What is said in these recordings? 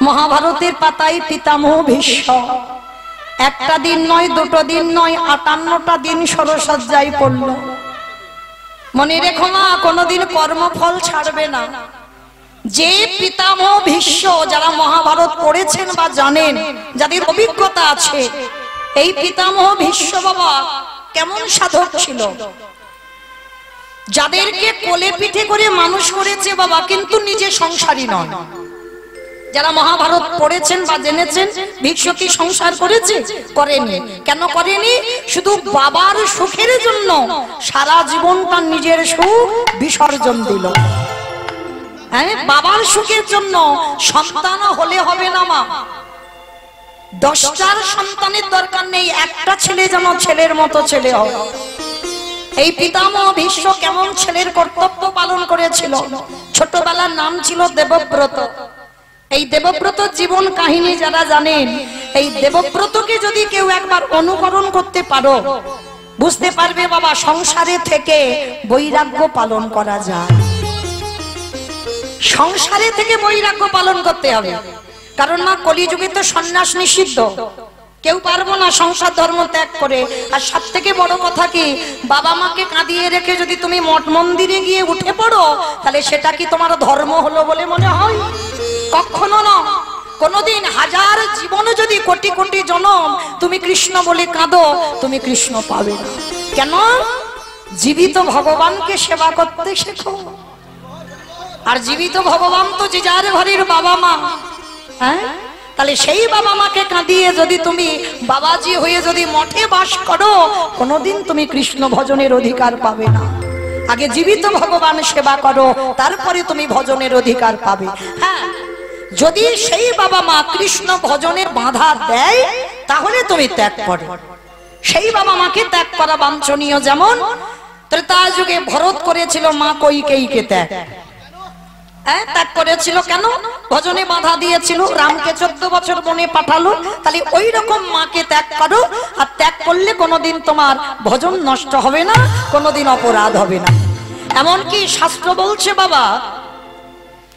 মহাভারতের পাতায় পিতামহ ভীষ্ম একটা দিন নয়, দুটো দিন নয়, 58টা দিন সরসজ্জায় পড়ল। মনে রেখো মা, কোনোদিন কর্মফল ছাড়বে না। যে পিতামহ ভীষ্ম, যারা মহাভারত পড়েছেন বা জানেন, যাদের অভিজ্ঞতা আছে, এই পিতামহ ভীষ্ম বাবা কেমন সাধক ছিল। যাদেরকে কোলে পিঠে করে মানুষ করেছে বাবা, কিন্তু নিজে সংসারী নয়। যারা মহাভারত পড়েছেন বা জেনেছেন, ভীষ্ম কি সংসার করেছে? করেনি। কেন করেনি? শুধু বাবার সুখের জন্য সারা জীবন তার নিজের সুখ বিসর্জন দিল। হ্যাঁ, বাবার সুখের জন্য। সন্তান হলে হবে না মা, 10টার সন্তানের দরকার নেই, একটা ছেলে যেন ছেলের মতো ছেলে হয়। এই পিতামহ ভীষ্ম কেমন ছেলের কর্তব্য পালন করেছিল। ছোটবেলার নাম ছিল দেবব্রত। এই দেবব্রত জীবন কাহিনী যারা জানেন, এই দেবব্রতকে যদি কেউ একবার অনুকরণ করতে পারো, বুঝতে পারবে বাবা সংসারে থেকে বৈরাগ্য পালন করা যায়। সংসারে থেকে বৈরাগ্য পালন করতে হবে। কারণ মা, কলিযুগে তো সন্ন্যাস নিষিদ্ধ, কেউ পারবো না সংসার ধর্ম ত্যাগ করে। আর সব থেকে বড় কথা কি, বাবা মাকে কাঁদিয়ে রেখে যদি তুমি মঠ মন্দিরে গিয়ে উঠে পড়ো, তাহলে সেটা কি তোমার ধর্ম হলো বলে মনে হয়? কখনো না। কোনদিন হাজার জীবনে যদি কোটি কোটি জনম তুমি কৃষ্ণ বলে কাঁদো, তুমি কৃষ্ণ পাবে না। কেন? জীবিত ভগবানকে সেবা করতে শেখো। আর জীবিত ভগবান তো যে যার ঘরের বাবা মা। হ্যাঁ, তাহলে সেই বাবা মাকে কাঁদিয়ে যদি তুমি বাবাজি হয়ে যদি মঠে বাস করো, কোনোদিন তুমি কৃষ্ণ ভজনের অধিকার পাবে না। আগে জীবিত ভগবান সেবা করো, তারপরে তুমি ভজনের অধিকার পাবে। হ্যাঁ, যদি সেই বাবা মা কৃষ্ণ ভজনের বাধা দেয়, তাহলে তুমি ত্যাগ করো। সেই বাবা মাকে ত্যাগ করা বাঞ্ছনীয়। যেমন ত্রেতা যুগে ভরত করেছিল মা কৈকেয়ীকে ত্যাগ। ত্যাগ করেছিল কেন? ভজনে বাধা দিয়েছিল। রামকে 14 বছর বনে পাঠালো। তাহলে ওই রকম মাকে ত্যাগ করো। আর ত্যাগ করলে কোনোদিন তোমার ভজন নষ্ট হবে না, কোনোদিন অপরাধ হবে না। এমনকি শাস্ত্র বলছে বাবা,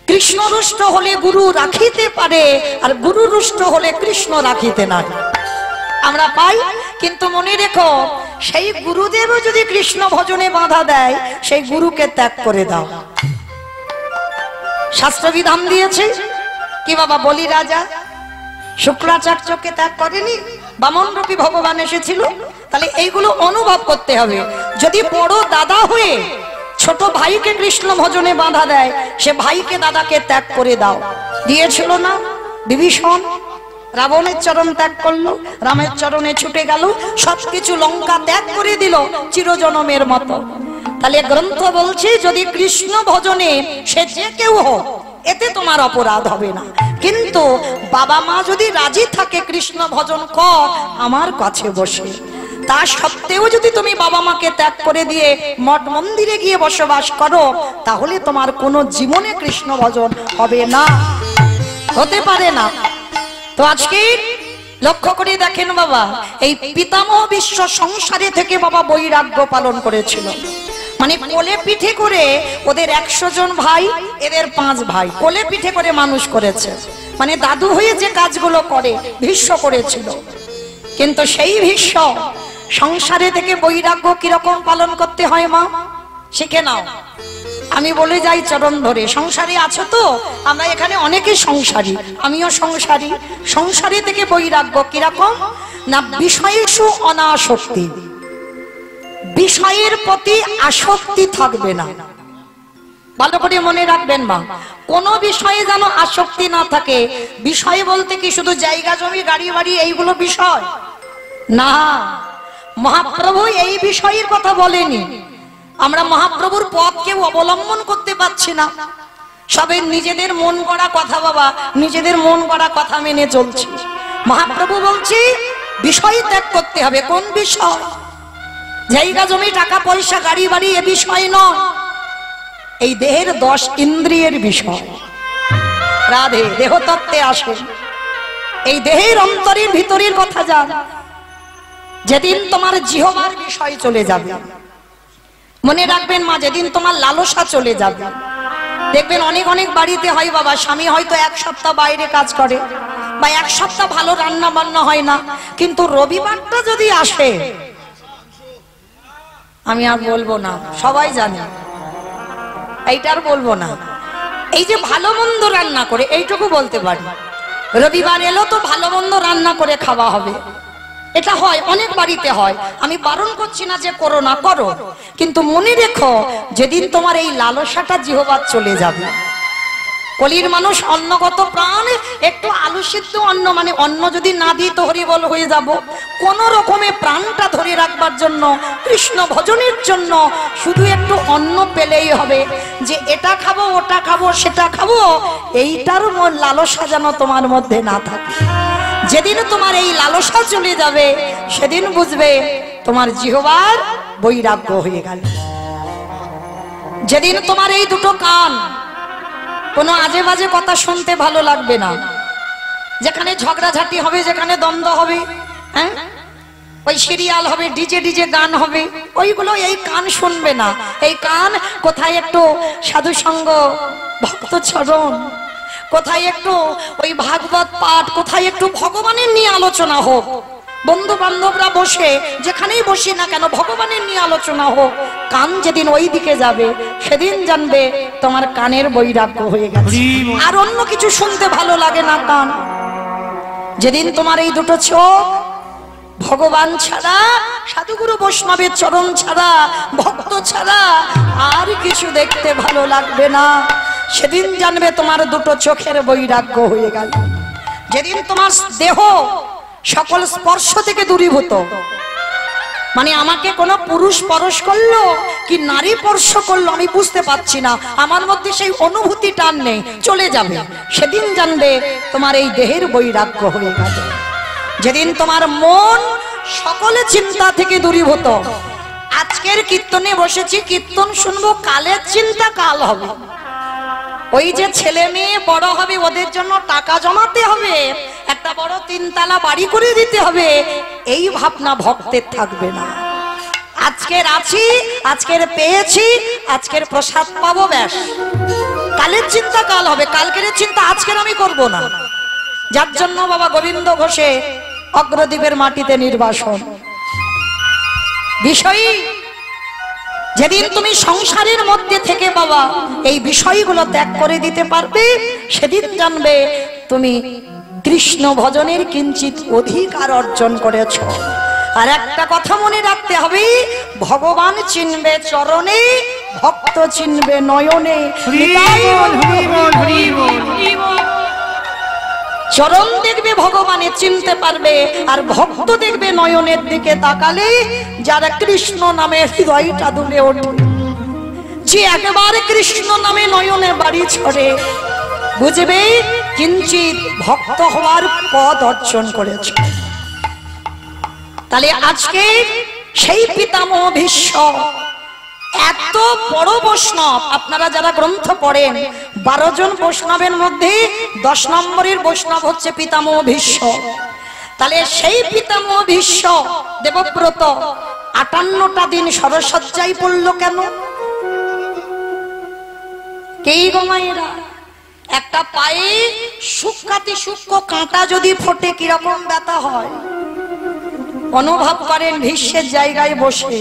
কৃষ্ণ রুষ্ট হলে গুরু রাখিতে পারে, আর গুরু রুষ্ট হলে কৃষ্ণ রাখিতে না। আমরা পাই, কিন্তু মনে রেখো, সেই গুরুদেবও যদি কৃষ্ণ ভজনে বাধা দেয়, সেই গুরুকে ত্যাগ করে দাও। শাস্ত্র বিধান দিয়েছে কি বাবা? বলি রাজা শুক্রাচার্যকে ত্যাগ করেনি, বামন রূপী ভগবান এসেছিল। তাহলে এইগুলো অনুভব করতে হবে। যদি বড় দাদা হয়ে ছোট ভাইকে কৃষ্ণ ভজনে বাধা দেয়, সে ভাইকে দাদাকে ত্যাগ করে দাও। দিয়েছিল না বিভীষণ? রাবণের চরণ ত্যাগ করলো, রামের চরণে ছুটে গেল, সবকিছু লঙ্কা ত্যাগ করে দিল চিরজনমের মতো। তাহলে গ্রন্থ বলছে, যদি কৃষ্ণ ভজনে সে যে কেউ হোক, এতে তোমার অপরাধ হবে না। কিন্তু বাবা মা যদি রাজি থাকে কৃষ্ণ ভজন কর আমার কাছে বসে, তা সত্ত্বেও যদি তুমি বাবা মাকে ত্যাগ করে দিয়ে মঠ মন্দিরে গিয়ে বসবাস করো, তাহলে তোমার কোনো জীবনে কৃষ্ণ ভজন হবে না, হতে পারে না। তো আজকে লক্ষ্য করে দেখেন বাবা, এই পিতামহ ভীষ্ম সংসারে থেকে বাবা বৈরাগ্য পালন করেছিল। মানে কোলে পিঠে করে ওদের 100 জন ভাই, এদের 5 ভাই কোলে পিঠে করে মানুষ করেছে। মানে দাদু হয়ে যে কাজগুলো করে ভীষ্ম করেছিল। কিন্তু সেই ভীষ্ম সংসারে থেকে বৈরাগ্য কিরকম পালন করতে হয় মা, শিখে নাও। আমি বলে যাই চরণ ধরে, সংসারী আছো তো? আমরা এখানে অনেকে সংসারী, আমিও সংসারী। সংসারে থেকে বৈরাগ্য কিরকম না, বিষয়েষু অনাসক্তি, বিষয়ের প্রতি আসক্তি থাকবে না। ভালো করে মনে রাখবেন মা, কোন বিষয়ে যেন আসক্তি না থাকে। বিষয় বলতে কি শুধু জায়গা জমি গাড়ি বাড়ি এইগুলো বিষয় না। মহাপ্রভু এই বিষয়ের কথা বলেনি। আমরা মহাপ্রভুর পথ কেউ অবলম্বন করতে পারছি না, সবে নিজেদের মন গড়া কথা বাবা, নিজেদের মন গড়া কথা মেনে চলছি। মহাপ্রভু বলছি বিষয় ত্যাগ করতে হবে। কোন বিষয়? জায়গা জমি টাকা পয়সা গাড়ি বাড়ি এ বিষয় নয়, এই দেহের 10 ইন্দ্রিয়ের বিষয়। রাধে, দেহতত্ত্বে আসে। এই দেহের অন্তরের ভিতরের কথা জান। যেদিন তোমার জিহ্বার বিষয় চলে যাবে, মনে রাখবেন মা, যেদিন তোমার লালসা চলে যাবে, দেখবেন অনেক অনেক বাড়িতে হয় বাবা, স্বামী হয়তো এক সপ্তাহ বাইরে কাজ করে বা এক সপ্তাহ ভালো রান্না বান্না হয় না, কিন্তু রবিবারটা যদি আসে, আমি আর বলবো না, সবাই জানে, এইটার বলবো না, এই যে ভালো মন্দ রান্না করে এইটুকু বলতে পারি, রবিবার এলো তো ভালো মন্দ রান্না করে খাওয়া হবে। এটা হয়, অনেক বাড়িতে হয়, আমি বারণ করছি না যে করো না, করো, কিন্তু মনে রেখো যেদিন তোমার এই লালসাটা জিহ্বার চলে যাবে। কলির মানুষ অন্নগত প্রাণ, একটু আলু সিদ্ধ অন্ন, মানে অন্ন যদি না দিই তো হরিবল হয়ে যাব, কোন রকমে প্রাণটা ধরে রাখবার জন্য, কৃষ্ণ ভজনের জন্য শুধু একটু অন্ন পেলেই হবে, যে এটা খাবো ওটা খাবো সেটা খাবো, এইটার লালসা যেন তোমার মধ্যে না থাকে। যেদিন তোমার এই লালসা চলে যাবে সেদিন বুঝবে তোমার জিহ্বার বৈরাগ্য হয়ে গেল। যেদিন তোমার এই দুটো কান কোনো আজে বাজে কথা শুনতে ভালো লাগবে না, যেখানে ঝগড়াঝাটি হবে, যেখানে দ্বন্দ্ব হবে, হ্যাঁ, ওই সিরিয়াল হবে, ডিজে ডিজে গান হবে, ওইগুলো এই কান শুনবে না। এই কান কোথায় একটু সাধু সঙ্গ, ভক্ত চরণ, কোথায় একটু ওই ভাগবত পাঠ, কোথায় একটু ভগবানের নিয়ে আলোচনা হোক, বন্ধু বান্ধবরা বসে যেখানেই বসি না কেন ভগবানের নিয়ে আলোচনা হোক, কান যেদিন ওই দিকে যাবে সেদিন জানবে তোমার কানের বৈরাগ্য হয়ে গেছে, আর অন্য কিছু শুনতে ভালো লাগে না কান। যেদিন তোমার এই দুটো চোখ ভগবান ছাড়া, সাধুগুরু বৈষ্ণবের চরণ ছাড়া, ভক্ত ছাড়া আর কিছু দেখতে ভালো লাগবে না, সেদিন জানবে তোমার দুটো চোখের বৈরাগ্য হয়ে গেল। যেদিন তোমার দেহ সকল স্পর্শ থেকে দূরীভূত, মানে আমাকে কোনো পুরুষ স্পর্শ করলো কি নারী স্পর্শ করলো আমি বুঝতে পারছি না, আমার মধ্যে সেই অনুভূতি টান নেই, চলে যাবে, সেদিন জানবে তোমার এই দেহের বৈরাগ্য হয়ে গেল। যেদিন তোমার মন সকল চিন্তা থেকে দূরীভূত, আজকের কীর্তনে বসেছি, কীর্তন শুনবো, কালের চিন্তা কাল হবে, ওই যে ছেলে মেয়ে বড় হবে ওদের জন্য টাকা জমাতে হবে, একটা বড় 3 তলা বাড়ি করে দিতে হবে, এই ভাবনা ভক্তের থাকবে না। আজকের আছি, আজকের পেয়েছি, আজকের প্রসাদ পাবো, ব্যাস, কালের চিন্তা কাল হবে, কালকের চিন্তা আজকের আমি করব না। যার জন্য বাবা গোবিন্দ ঘোষে অগ্রদ্বীপের মাটিতে নির্বাসন বিষয়। যেদিন তুমি সংসারের মধ্যে থেকে বাবা এই বিষয়গুলো ত্যাগ করে দিতে পারবে, সেদিন জানবে তুমি কৃষ্ণ ভজনের কিঞ্চিত অধিকার অর্জন করেছ। আর একটা কথা মনে রাখতে হবে, ভগবান চিনবে চরণে, ভক্ত চিনবে নয়নে। চরণ দেখবে ভগবানের চিনতে পারবে, আর ভক্ত দেখবে নয়নের দিকে তাকালে, যারা কৃষ্ণ নামে হৃদয়টা দুলে ওঠে, যে একবার কৃষ্ণ নামে নয়নে বাড়ি ছড়ে, বুঝবে কিঞ্চিত ভক্ত হওয়ার পথ অর্জন করেছে। তাহলে আজকে সেই পিতামহ ভীষ্ম এত বড় বৈষ্ণব, আপনারা যারা গ্রন্থ পড়েন 12 জন বৈষ্ণবের মধ্যে 10 নম্বরের বৈষ্ণব হচ্ছে পিতামহ ভীষ্ম। তাহলে সেই পিতামহ ভীষ্ম দেবব্রত 58টা দিন সরসজ্জায় পড়ল কেন? কেই গোমায়েরা, একটা পায়ে সূক্ষ্মাতি সূক্ষ্ম কাঁটা যদি ফোটে কিরকম ব্যথা হয় অনুভব করেন। ভীষ্মের জায়গায় বসে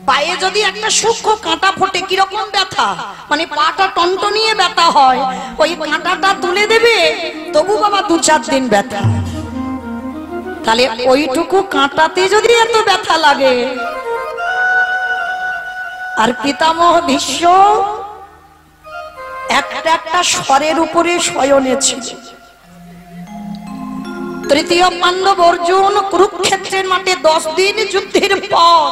পায়ে যদি একটা সূক্ষ্ম কাঁটা ফোটে কিরকম ব্যথা, মানে পাটা টনটনিয়ে ব্যথা হয়, ওই কাঁটাটা তুলে দেবে তবু বাবা 2-4 দিন ব্যথা। তাহলে ওইটুকু কাঁটাতে যদি এত ব্যথা লাগে, আর পিতামহ ভীষ্ম একটা একটা স্বরের উপরে শয়নে ছিল। তৃতীয় পাণ্ডব অর্জুন কুরুক্ষেত্রের মাঠে 10 দিন যুদ্ধের পর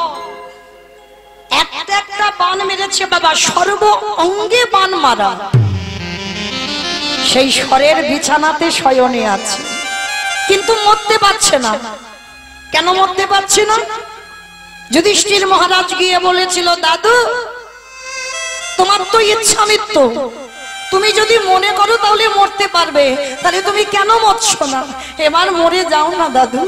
একটা একটা বাণ মেরেছে বাবা, সর্ব অঙ্গে বাণ মারা, সেই স্বরের বিছানাতে শয়নে আছে, কিন্তু মরতে পারছে না। কেন মরতে পারছে না? যুধিষ্ঠির মহারাজ গিয়ে বলেছিল, দাদু তোমার তো ইচ্ছা মৃত্যু, তুমি যদি মনে করো তাহলে মরতে পারবে, তাহলে তুমি কেন মরছো না? এবার মরে যাও না দাদু।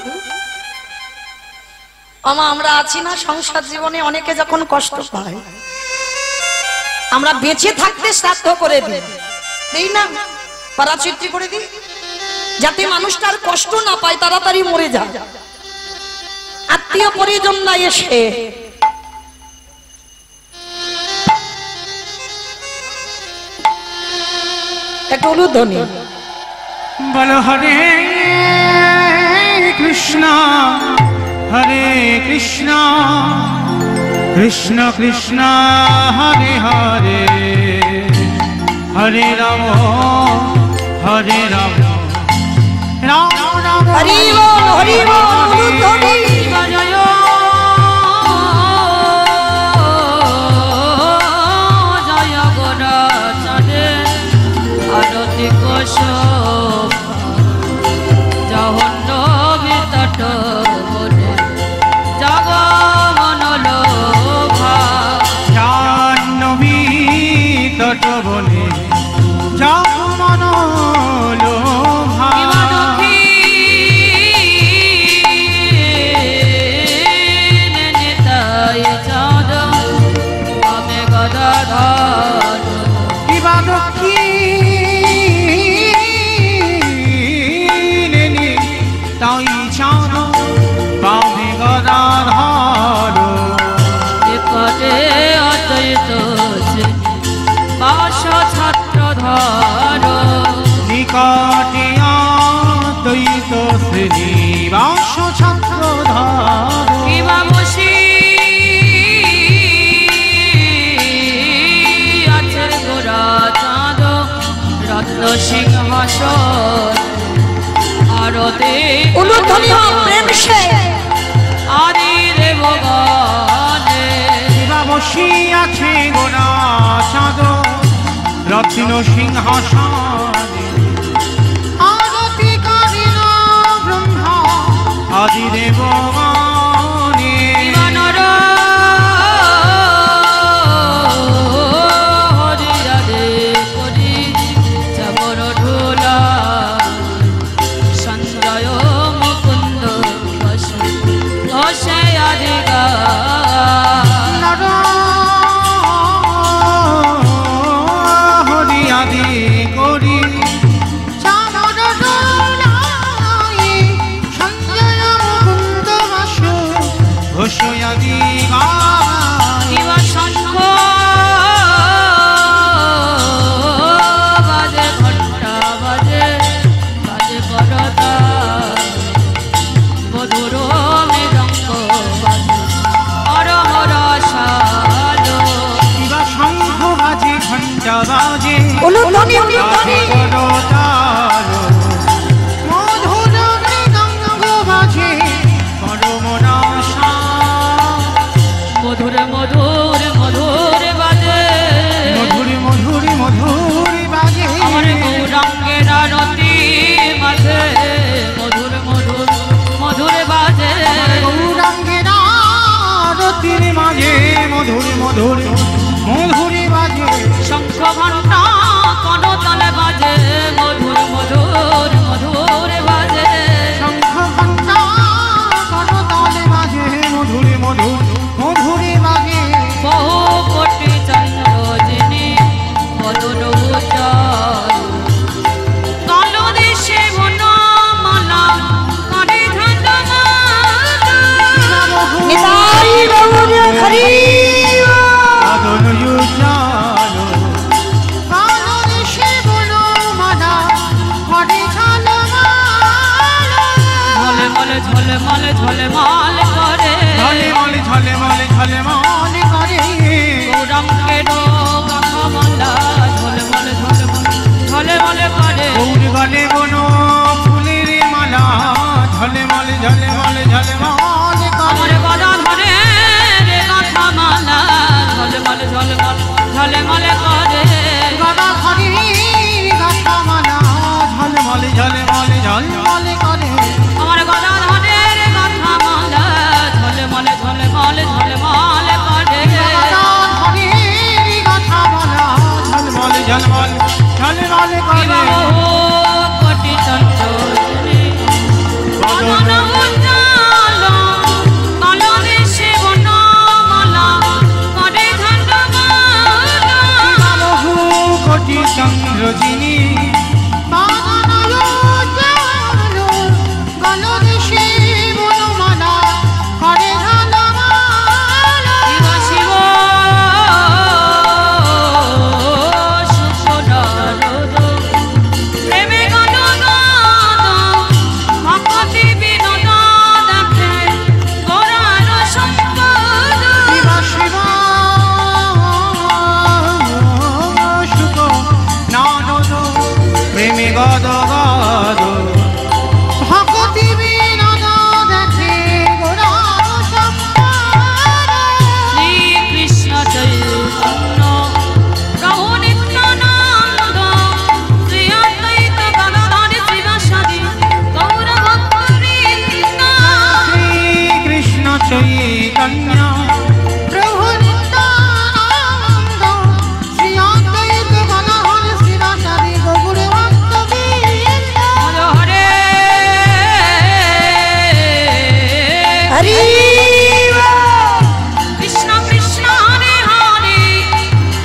আমরা আছি না সংসার জীবনে, অনেকে যখন কষ্ট পায়, আমরা বেঁচে থাকতে শ্রাদ্ধ করে দিই, এই না পারাচিত্রি করে দিই, যাতে মানুষটার কষ্ট না পায়, তাড়াতাড়ি মরে যায়। আত্মীয় পরিজন না এসে একটা উলুধ্বনি বলো হরে কৃষ্ণ হরে কৃষ্ণ কৃষ্ণ কৃষ্ণ হরে হরে হরে রাম হরে রাম রাম রাম হরি বল হরি বল উলুধ্বনি জয় গোরা চলে আরতি কোশ জহন্ন বিতট বনে জগমনলোভা জাহ্নবী তট বনে জগমনলোভা নিকটে দ্বৈত শ্রীনিবাস ছাত্র বসি আছে গোরা চাঁদ রত্ন সিংহাসন আরতে উলুধ্বনি প্রেম সে আদি দেবগণে বসি আছে গোরা চাঁদ রত্ন সিংহাসনে আরতি করিল ব্রহ্মা আদি দেবগণে জীবনর হরি রাধে করি চাবর ঢোলা সঞ্জয় মুকুন্দ বসু ঘোষে আদিগা উলুধ্বনি উলুধ্বনি মধুর মধুর মধুর বাজে মধুর মধুর মধুর বাজে আমার গৌরাঙ্গের আরতি মাঝে মধুর মধুর মধুর বাজে গৌরাঙ্গের আরতির মাঝে মধুর মধুর মধুর বাজে শঙ্খ ঘণ্টা কনতলে বাজে মধুর মধুর মধুর বাজে শঙ্খ ঘণ্টা কনতলে বাজে মধুর মধুর মধুর বাজে বহু কোটি চন্দ্র যিনি বদন উজ্জ্বল কালো দেশে বনমালা করে ধন্যবাদ নিতাই গৌর হরি আদন উজ্জ্বল কালো দেশে বনমালা করে মলে মলে ঝলে মলে ঝলে মাল করে ঝলে মলে ঝলে মলে ঝলে মলে করে গৌরাঙ্গের গামলা ঝলে মলে ঝলে মলে ঝলে মলে করে গৌর গলে বন ফুলের মালা ঝলে মলে ঝলে মলে ঝলে মলে আমার গদা ধরে রে গাথা মালা ঝলে মলে ঝলে মলে ঝলে মলে করে গদা ধরি গাথা মালা ঝলে মলে ঝলে মলে ঝলে মলে করে আমার গদা ধরে রে গাথা মালা ঝলে মলে ঝলে মলে ঝলে মলে করে গদা ধরি গাথা মালা ঝলে মলে ঝলে মলে ঝলে মলে করে বহু কোটি চন্দ্র যিনি বদন উজ্জ্বল কালো দেশে বনমালা করে ধন্যবাদ পদ ভগতি বিনোদ দেখে গোরার সম্পাদ শ্রীকৃষ্ণ চৈতন্য প্রভু নিত্যানন্দ শ্রী অদ্বৈত গদাধর শিবাসাদি গৌর ভক্তবৃন্দ শ্রীকৃষ্ণ চৈতন্য প্রভু নিত্যানন্দ শ্রী অদ্বৈত গদাধর শিবাসাদি গৌর ভক্তবৃন্দ হরে হরি কৃষ্ণ কৃষ্ণ হরে হরে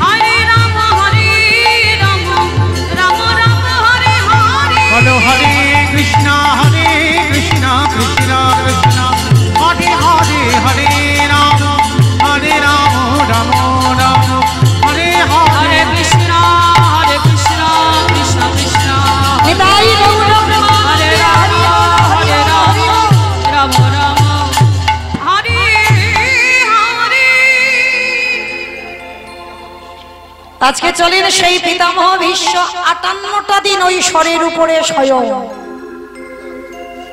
হরে রাম রাম রাম হরে হরে বলো হরে কৃষ্ণ কৃষ্ণ কৃষ্ণ হরে হরে হরে রাম রাম রাম হরে হরে হরে কৃষ্ণ কৃষ্ণ কৃষ্ণ নিতাই গৌর হরে রাম রাম রাম হরে হরে আজকে চলেন সেই পিতামহ ভীষ্ম 58টা দিন ওই স্বরের উপরে স্বয়ং।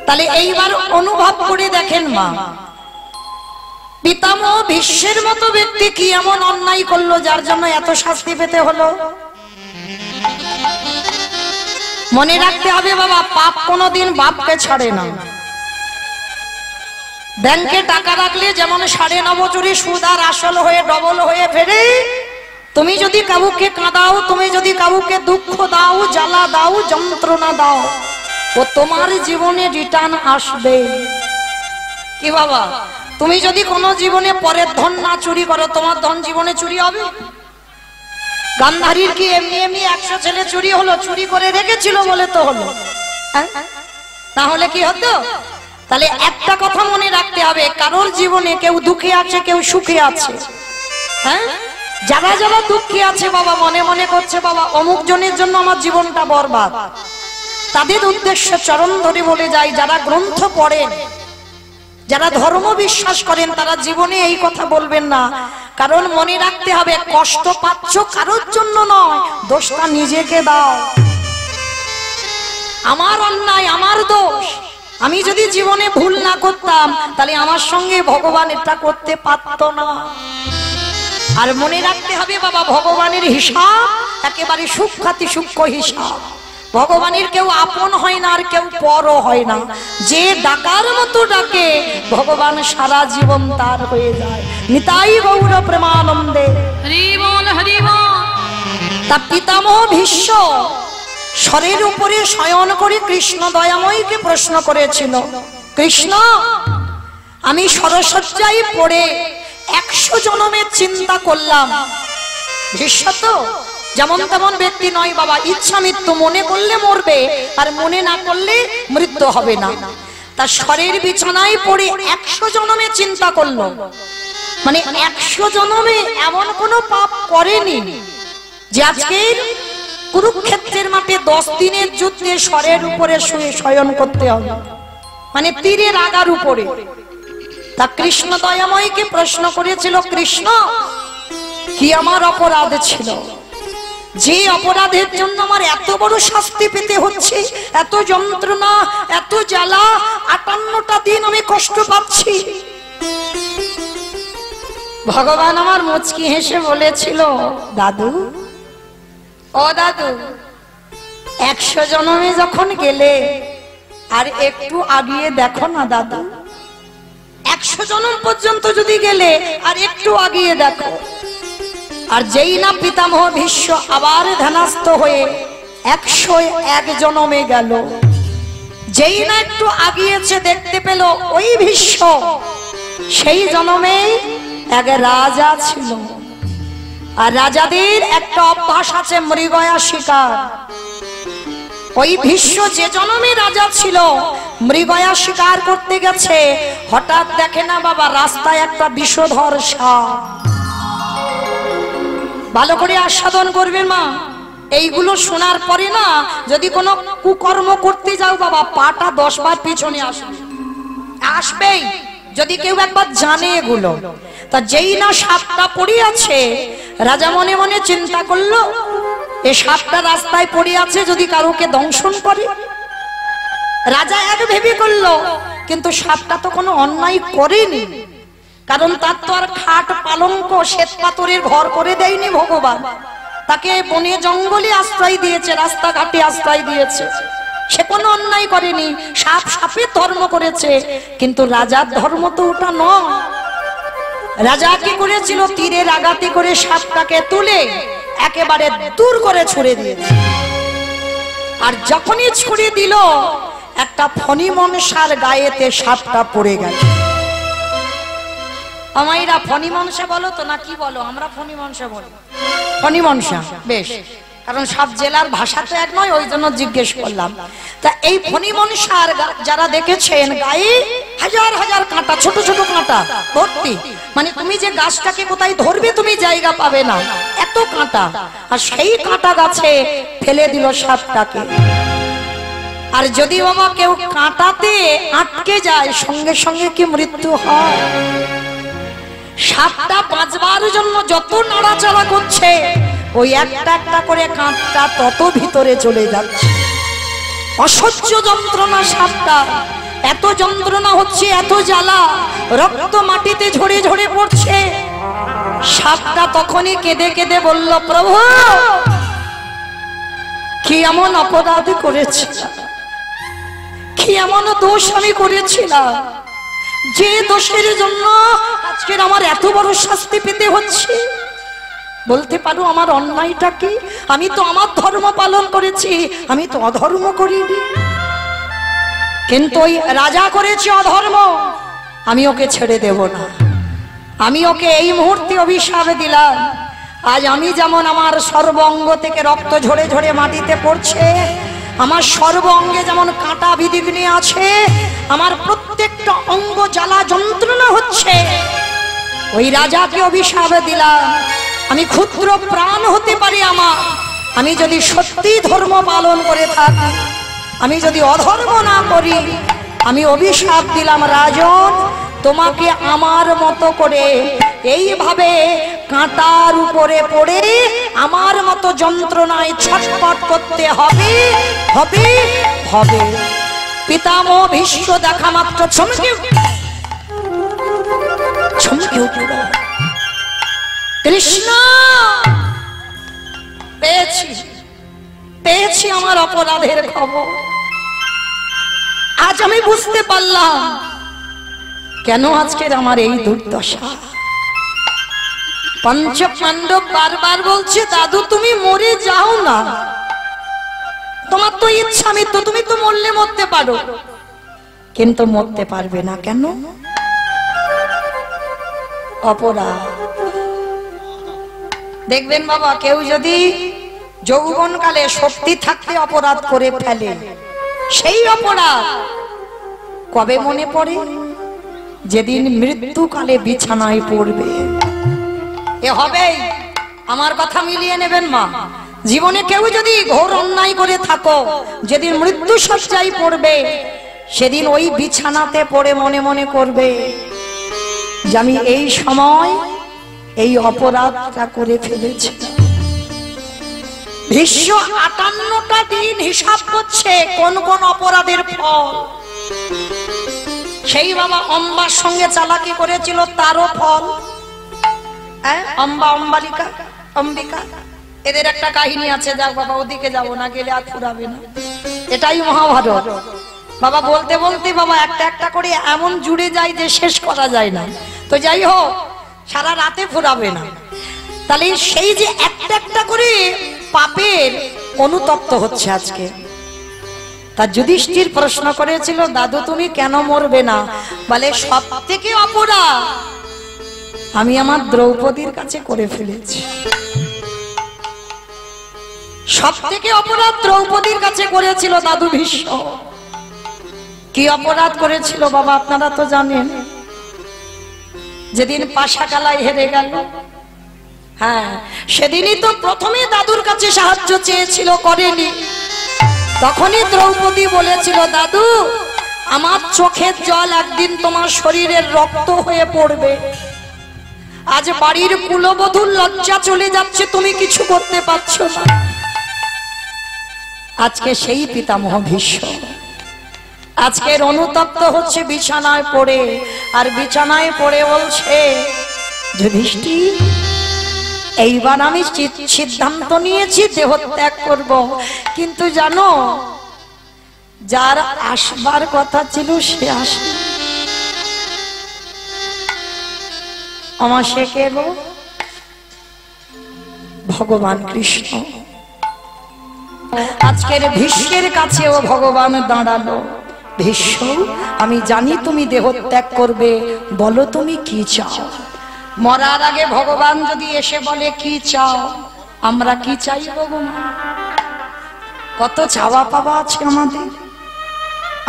তাহলে এইবার অনুভব করে দেখেন মা, পিতামহ ভীষ্মের মতো ব্যক্তি কি এমন অন্যায় করলো যার জন্য এত শাস্তি পেতে হলো? মনে রাখতে হবে বাবা, পাপ কোনোদিন বাপকে ছাড়ে না। ব্যাংকে টাকা রাখলে যেমন 9.5 চুরি সুদ আর আসল হয়ে ডবল হয়ে ফেরে, তুমি যদি কাউকে কাঁদাও, তুমি যদি কাউকে দুঃখ দাও, জ্বালা দাও, যন্ত্রণা দাও, ও তোমার জীবনে রিটার্ন আসবে। কি বাবা, তুমি যদি কোনো জীবনে পরের ধন না চুরি করো, তোমার ধন জীবনে চুরি হবে? গান্ধারীর কি এমনি এমনি 100 ছেলে চুরি হলো? চুরি করে রেখেছিল বলে তো হলো, হ্যাঁ? তাহলে কি হতো? তাহলে একটা কথা মনে রাখতে হবে, কারোর জীবনে কেউ দুঃখে আছে, কেউ সুখে আছে, হ্যাঁ? যারা যারা দুঃখে আছে বাবা, মনে মনে করছে বাবা অমুক জনের জন্য আমার জীবনটা বরবাদ, তাদের উদ্দেশ্য চরণ ধরে বলে যায়, যারা গ্রন্থ পড়েন, যারা ধর্ম বিশ্বাস করেন, তারা জীবনে এই কথা বলবেন না। কারণ মনে রাখতে হবে, কষ্ট পাচ্ছ কারোর জন্য নয়, দোষটা নিজেকে দাও। আমার অন্যায়, আমার দোষ। আমি যদি জীবনে ভুল না করতাম, তাহলে আমার সঙ্গে ভগবান এটা করতে পারত না। আর মনে রাখতে হবে বাবা, ভগবানের হিসাব একেবারে সূক্ষ্মাতি সূক্ষ্ম হিসাব। ভগবানের কেউ আপন হয় না, আর কেউ পরও হয় না। যে ডাকার মতো ডাকে, ভগবান সারা জীবন তার হয়ে যায়। নিতাই গৌর প্রেমানন্দে। হরি বল হরি বল। তা পিতামহ ভীষ্ম স্বরের উপরে শয়ন করে কৃষ্ণ দয়াময়কে প্রশ্ন করেছিল, কৃষ্ণ, আমি সরসজ্জায় পড়ে 100 জনমের চিন্তা করলাম। ভীষ্ম তো যেমন তেমন ব্যক্তি নয় বাবা, ইচ্ছা মৃত্যু, মনে করলে মরবে আর মনে না করলে মৃত্যু হবে না। তা স্বরের বিছানায় পড়ে 100 জনমে চিন্তা করলো, মানে 100 জনমে এমন কোনো পাপ করেনি যে আজকে কুরুক্ষেত্রের মাঠে 10 দিনের যুদ্ধে স্বরের উপরে শুয়ে শয়ন করতে হবে, মানে তীরের আগার উপরে। তা কৃষ্ণ দয়াময়কে প্রশ্ন করেছিল, কৃষ্ণ, কি আমার অপরাধ ছিল যে অপরাধের জন্য আমার এত বড় শাস্তি পেতে হচ্ছে, এত যন্ত্রণা, এত জ্বালা, 58টা দিন আমি কষ্ট পাচ্ছি? ভগবান আমার মুচকি হেসে বলেছিল, দাদু, ও দাদু, 100 জনমে যখন গেলে, আর একটু আগিয়ে দেখো না দাদু, 100 জনম পর্যন্ত যদি গেলে আর একটু আগিয়ে দেখো। আর যেই না পিতামহ ভীষ্ম আবার ধ্যানস্থ হয়ে 101 জনমে গেল, যেই না একটু আগিয়েছে, দেখতে পেল ওই ভীষ্ম সেই জনমে এক রাজা ছিল। আর রাজাদের একটা অভ্যাস আছে, মৃগয়া শিকার। ওই ভীষ্ম যে জনমে রাজা ছিল, মৃগয়া শিকার করতে গেছে, হঠাৎ দেখে না বাবা রাস্তায় একটা বিষধর সাপ। ভালো করে আস্বাদন করবেন মা, এইগুলো শোনার পরে না যদি কোনো কুকর্ম করতে যাও বাবা, পাটা 10 বার পিছনে আসবেই, যদি কেউ একবার জানে এগুলো। তা যেই না সাপটা পড়ে আছে, রাজা মনে মনে চিন্তা করলো, এই সাপটা রাস্তায় পড়ে আছে, যদি কারোকে দংশন করে দেবী করলো, কিন্তু সাপটা তো কোনো অন্যায় করেনি, কারণ তার তো আর খাট পালঙ্ক শ্বেত পাথরের ঘর করে দেয়নি ভগবান, তাকে বনে জঙ্গলে আশ্রয় দিয়েছে, রাস্তাঘাটে আশ্রয় দিয়েছে, সে কোনো অন্যায় করেনি, সাপ সাপের ধর্ম করেছে। কিন্তু রাজার ধর্ম তো ওটা নয়। রাজা কি করেছিল, তীরের আঘাতে করে সাপটাকে তুলে একেবারে দূর করে ছুড়ে দিয়েছে। আর যখনই ছুড়ে দিল, একটা ফণি মনসার গায়েতে সাপটা পড়ে গেল। আমাইরা ফণি মনসা বলো তো না কি বলো? আমরা ফণি মনসা বলি। ফণি মনসা বেশ, কারণ সব জেলার ভাষা তো এক নয়, ওই জন্য জিজ্ঞেস করলাম। তা এই ফণি মনসার যারা দেখেছেন, গায়ে হাজার হাজার কাঁটা, ছোট ছোট কাঁটা ভর্তি, মানে তুমি যে গাছটাকে কোথায় ধরবে তুমি জায়গা পাবে না, এত কাঁটা। আর সেই কাঁটা গাছে ফেলে দিল সাপটাকে। আর যদি বাবা কেউ কাঁটাতে আটকে যায়, সঙ্গে সঙ্গে কি মৃত্যু হয়? সাপটা বাঁচবার জন্য যত নাড়াচাড়া করছে, ওই একটা একটা করে কাঁটা তত ভিতরে চলে যাচ্ছে। অসহ্য যন্ত্রণা সাপটা, এত যন্ত্রণা হচ্ছে, এত জ্বালা, রক্ত মাটিতে ঝরে ঝরে পড়ছে। সাপটা তখনই কেঁদে কেঁদে বলল, প্রভু কি এমন অপরাধ করেছিলাম, কি এমন দোষ আমি করেছিলাম, যে দোষের জন্য আজকের আমার এত বড় শাস্তি পেতে হচ্ছে? বলতে পারো আমার অন্যায়টা কি? আমি তো আমার ধর্ম পালন করেছি, আমি তো অধর্ম করিনি। কিন্তু ওই রাজা করেছে অধর্ম, আমি ওকে ছেড়ে দেব না। আমি ওকে এই মুহূর্তে অভিশাপ দিলাম। আজ আমি যেমন আমার সর্ব অঙ্গ থেকে রক্ত ঝরে ঝরে মাটিতে পড়ছে, আমার সর্ব অঙ্গে যেমন কাঁটা বিধিগ্নি আছে, আমার প্রত্যেকটা অঙ্গ জ্বালা যন্ত্রণা হচ্ছে, ওই রাজাকে অভিশাপ দিলাম। আমি ক্ষুদ্র প্রাণ হতে পারি আমার, আমি যদি সত্যি ধর্ম পালন করে থাকি, আমি যদি অধর্ম না করি, আমি অভিশাপ দিলাম রাজন, তোমাকে আমার মতো করে এইভাবে কাঁটার উপরে পড়ে আমার মতো যন্ত্রণায় ছটফট করতে হবে হবে হবে। পিতামহ ভীষ্ম দেখা মাত্র চমকে উঠল, কৃষ্ণ পেয়েছি পেয়েছি আমার অপরাধের খবর। আজ আমি বুঝতে পারলাম কেন আজকের আমার এই দুর্দশা। পঞ্চ পাণ্ডব বারবার বলছে, দাদু তুমি মরে যাও না, তোমার তো ইচ্ছা মৃত্যু, তুমি তো মরলে মরতে পারো, কিন্তু মরতে পারবে না কেন? অপরাধ। দেখবেন বাবা, কেউ যদি যৌবনকালে শক্তি থাকতে অপরাধ করে ফেলে, সেই অপরাধ কবে মনে পড়ে? যেদিন মৃত্যুকালে বিছানায় পড়বে। এ হবেই, আমার কথা মিলিয়ে নেবেন মা। জীবনে কেউ যদি ঘোর অন্যায় করে থাকো, যেদিন মৃত্যু শয্যায় পড়বে, সেদিন ওই বিছানাতে পড়ে মনে মনে করবে যে আমি এই সময় এই অপরাধটা করে ফেলেছি। ভীষ্ম 58টা দিন হিসাব করছে কোন কোন অপরাধের ফল। সেই বাবা অম্বার সঙ্গে চালাকি করেছিল, তারও ফল। অম্বা, অম্বালিকা, অম্বিকা, এদের একটা কাহিনী আছে। যাক বাবা, ওদিকে যাব না, গেলে আর ফুরাবে না। এটাই মহাভারত বাবা। বলতে বলতে বাবা একটা একটা করে এমন জুড়ে যায় যে শেষ করা যায় না। তো যাই হোক, সারা রাতে ফুরাবে না। তাহলে সেই যে একটা একটা করে পাপের অনুতপ্ত হচ্ছে আজকে। তা যুধিষ্ঠির প্রশ্ন করেছিল, দাদু তুমি কেন মরবে না? বলে সব থেকে অপরাধ আমি আমার দ্রৌপদীর কাছে করে ফেলেছি। সব থেকে অপরাধ দ্রৌপদীর কাছে করেছিল দাদু ভীষ্ম। কি অপরাধ করেছিল বাবা আপনারা তো জানেন। যেদিন পাশাকালায় হেরে গেল, হ্যাঁ সেদিনই তো প্রথমে দাদুর কাছে সাহায্য চেয়েছিল, করেনি। তখনই দ্রৌপদী বলেছিল, দাদু আমার চোখের জল একদিন তোমার শরীরের রক্ত হয়ে পড়বে। আজ বাড়ির কুলবধূর লজ্জা চলে যাচ্ছে, তুমি কিছু করতে পারছো না। আজকে সেই পিতামহ ভীষ্ম আজকের অনুতপ্ত হচ্ছে বিছানায় পড়ে, আর বিছানায় পড়ে বলছে যুধিষ্ঠির এইবার আমি সিদ্ধান্ত নিয়েছি দেহ ত্যাগ করব, কিন্তু জানো যার আসবার কথা ছিল সে আসে। আমার সে কে গো? ভগবান কৃষ্ণ। আজকের ভীষ্মের কাছেও ভগবান দাঁড়ালো, ভীষ্ম আমি জানি তুমি দেহ ত্যাগ করবে, বলো তুমি কি চাও। মরার আগে ভগবান যদি এসে বলে কি চাও, আমরা কি চাই ভগবান? কত চাওয়া পাওয়া আছে আমাদের।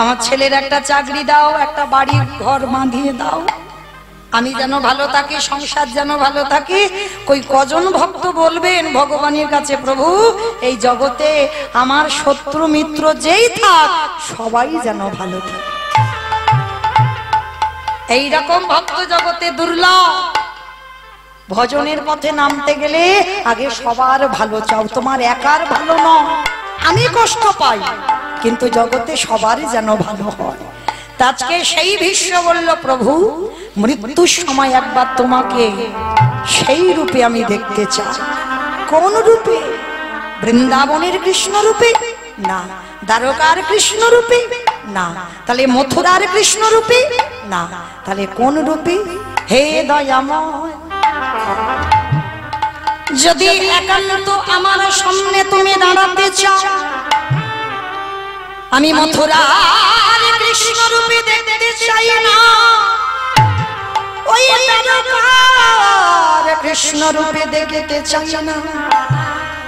আমার ছেলের একটা চাকরি দাও, একটা বাড়ি ঘর বাঁধিয়ে দাও, আমি যেন ভালো থাকি, সংসার যেন ভালো থাকি। কই কজন ভক্ত বলবেন ভগবানের কাছে প্রভু এই জগতে আমার শত্রু মিত্র যেই থাক সবাই যেন ভালো থাকে। এইরকম ভক্ত জগতে দুর্লভ। ভজনের পথে নামতে গেলে আগে সবার ভালো চাও, তোমার একার ভালো নয়। আমি কষ্ট পাই কিন্তু জগতে সবারই যেন ভালো হয়। আজকে সেই ভীষ্ম বলল প্রভু মৃত্যুর সময় একবার তোমাকে সেই রূপে আমি দেখতে চাই। কোন রূপে? বৃন্দাবনের কৃষ্ণ রূপে না, দ্বারকার কৃষ্ণ রূপে না, তাহলে মথুরার কৃষ্ণ রূপে না, তাহলে কোন রূপে? হে দয়াময়, যদি একান্ত আমার সামনে তুমি দাঁড়াতে চাও, আমি মথুরার কৃষ্ণ রূপে দেখতে চাই না, ওই দ্বারকার কৃষ্ণ রূপে দেখতে চাই না,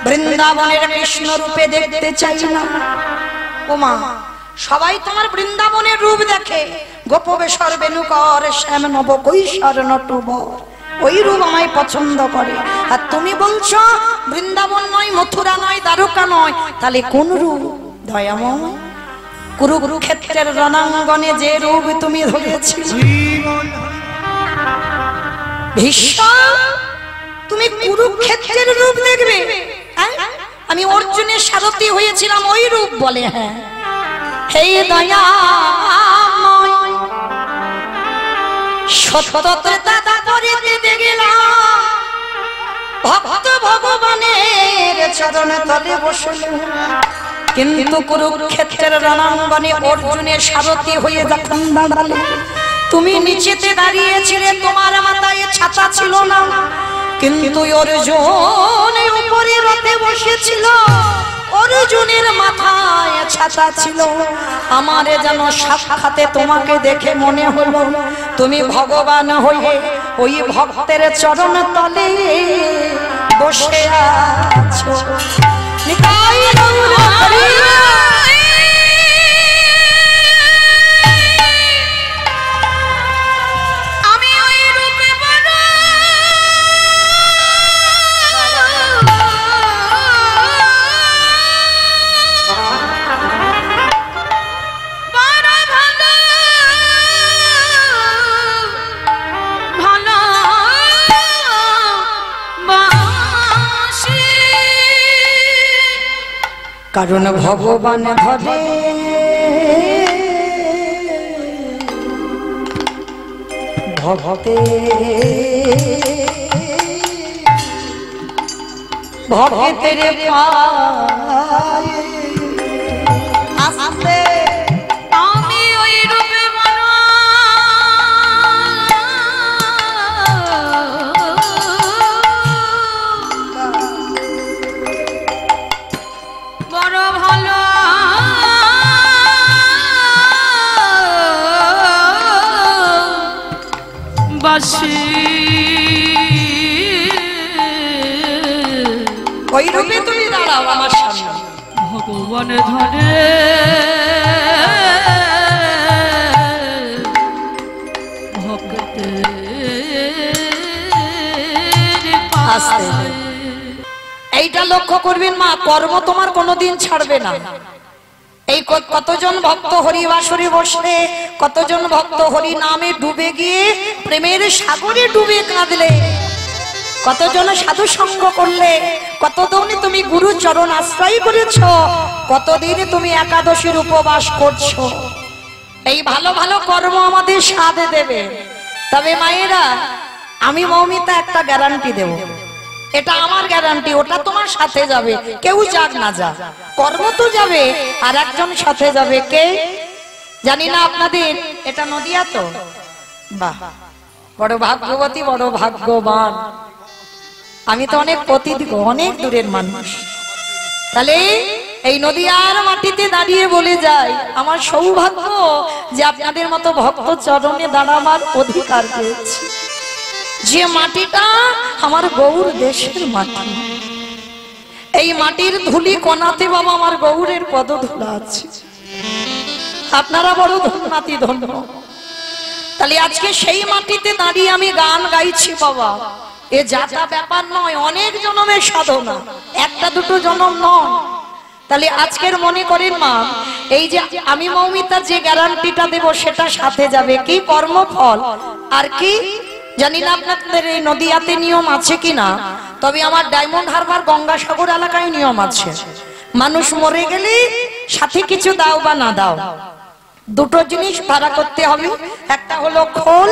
বৃন্দাবনের কৃষ্ণ রূপে দেখতে চাই না। ওমা সবাই তোমার বৃন্দাবনের রূপ দেখে, গোপবেশর বেণুকর শ্যাম নব কৈশোর নটবর, ওই রূপ আমায় পছন্দ করে। আর তুমি বলছো বৃন্দাবন নয়, মথুরা নয়, দ্বারকা নয়, তাহলে কোন রূপ? দয়াময় কুরুক্ষেত্রের রণাঙ্গনে যে রূপ তুমি ধরেছিলে, ভীষ্ম তুমি কুরুক্ষেত্রের রূপ দেখবে? আমি অর্জুনের সারথি হয়েছিলাম ওই রূপ বলে? হ্যাঁ। হে দয়াময় সত্যতা করিতে গেলাম, ভক্ত ভগবানের চরণ তলে বসল, কিন্তু কুরুক্ষেত্রের রণাঙ্গনে অর্জুনের সারথি হয়ে যখন দাঁড়ালে, তুমি নিচেতে দাঁড়িয়েছিলে, তোমার মাথায় ছাতা ছিল না, কিন্তু অর্জুন উপরে রথে বসেছিল, অর্জুনের মাথায় ছাতা ছিল। আমারে যেন সাক্ষাতে তোমাকে দেখে মনে হলো তুমি ভগবান হয়ে ওই ভক্তের চরণ তলে বসে আছো। নিতাই গৌর হরি। কারণ ভগবান ধরে ভক্তে ভক্তের পায় আসতে আমি ওই রূপে বড় ভালো বাসি, ওই রূপে তুমি দাঁড়াও আমার সামনে। ভগবান ধরে এইটা লক্ষ্য করবেন মা, কর্ম তোমার কোনোদিন ছাড়বে না। এই কতজন ভক্ত হরি বাসরে বসলে, কতজন ভক্ত হরি নামে ডুবে গিয়ে প্রেমের সাগরে ডুবে কাঁদলে, কতজন সাধু সঙ্গ করলে, কতদিন তুমি গুরু চরণ আশ্রয় করেছ, কতদিন তুমি একাদশীর উপবাস করছো, এই ভালো ভালো কর্ম আমাদের সাথে দেবে। তবে মায়েরা, আমি মৌমিতা একটা গ্যারান্টি দেব, এটা আমার গ্যারান্টি, ওটা তোমার সাথে যাবে, কেউ যাক না যাক, কর্ম তো যাবে, আর একজন সাথে যাবে, কে জানি না আপনাদের। এটা নদিয়া তো, বাহ, বড় ভাগ্যবতী, বড় ভাগ্যবান। আমি তো অনেক প্রতিদিন অনেক দূরের মানুষ, তাহলে এই নদিয়ার মাটিতে দাঁড়িয়ে বলে যাই, আমার সৌভাগ্য যে আপনাদের মতো ভক্ত চরণে দাঁড়াবার অধিকার পেয়েছি। যে মাটিটা আমার গৌর দেশের মাটি, এই মাটির ধুলি কণাতে বাবা আমার গৌরের পদধূলা আছে। আপনারা বড় ধন্যাতি ধন্য। তাহলে আজকে সেই মাটিতে দাঁড়িয়ে আমি গান গাইছি বাবা, এ যাতা ব্যাপার নয়, অনেক জন্মের সাধনা, একটা দুটো জন্ম নয়। তাহলে আজকের মনে করেন মা, এই যে আমি মৌমিতা যে গ্যারান্টিটা দেব সেটা সাথে যাবে কি কর্মফল, আর কি জানি না আপনাদের এই নদিয়াতে নিয়ম আছে কিনা, তবে আমার ডায়মন্ড হারবার গঙ্গাসাগর এলাকায় নিয়ম আছে, মানুষ মরে গেলে সাথে কিছু দাও বা না দাও, দুটো জিনিস ভাড়া করতে হবে, একটা হলো খোল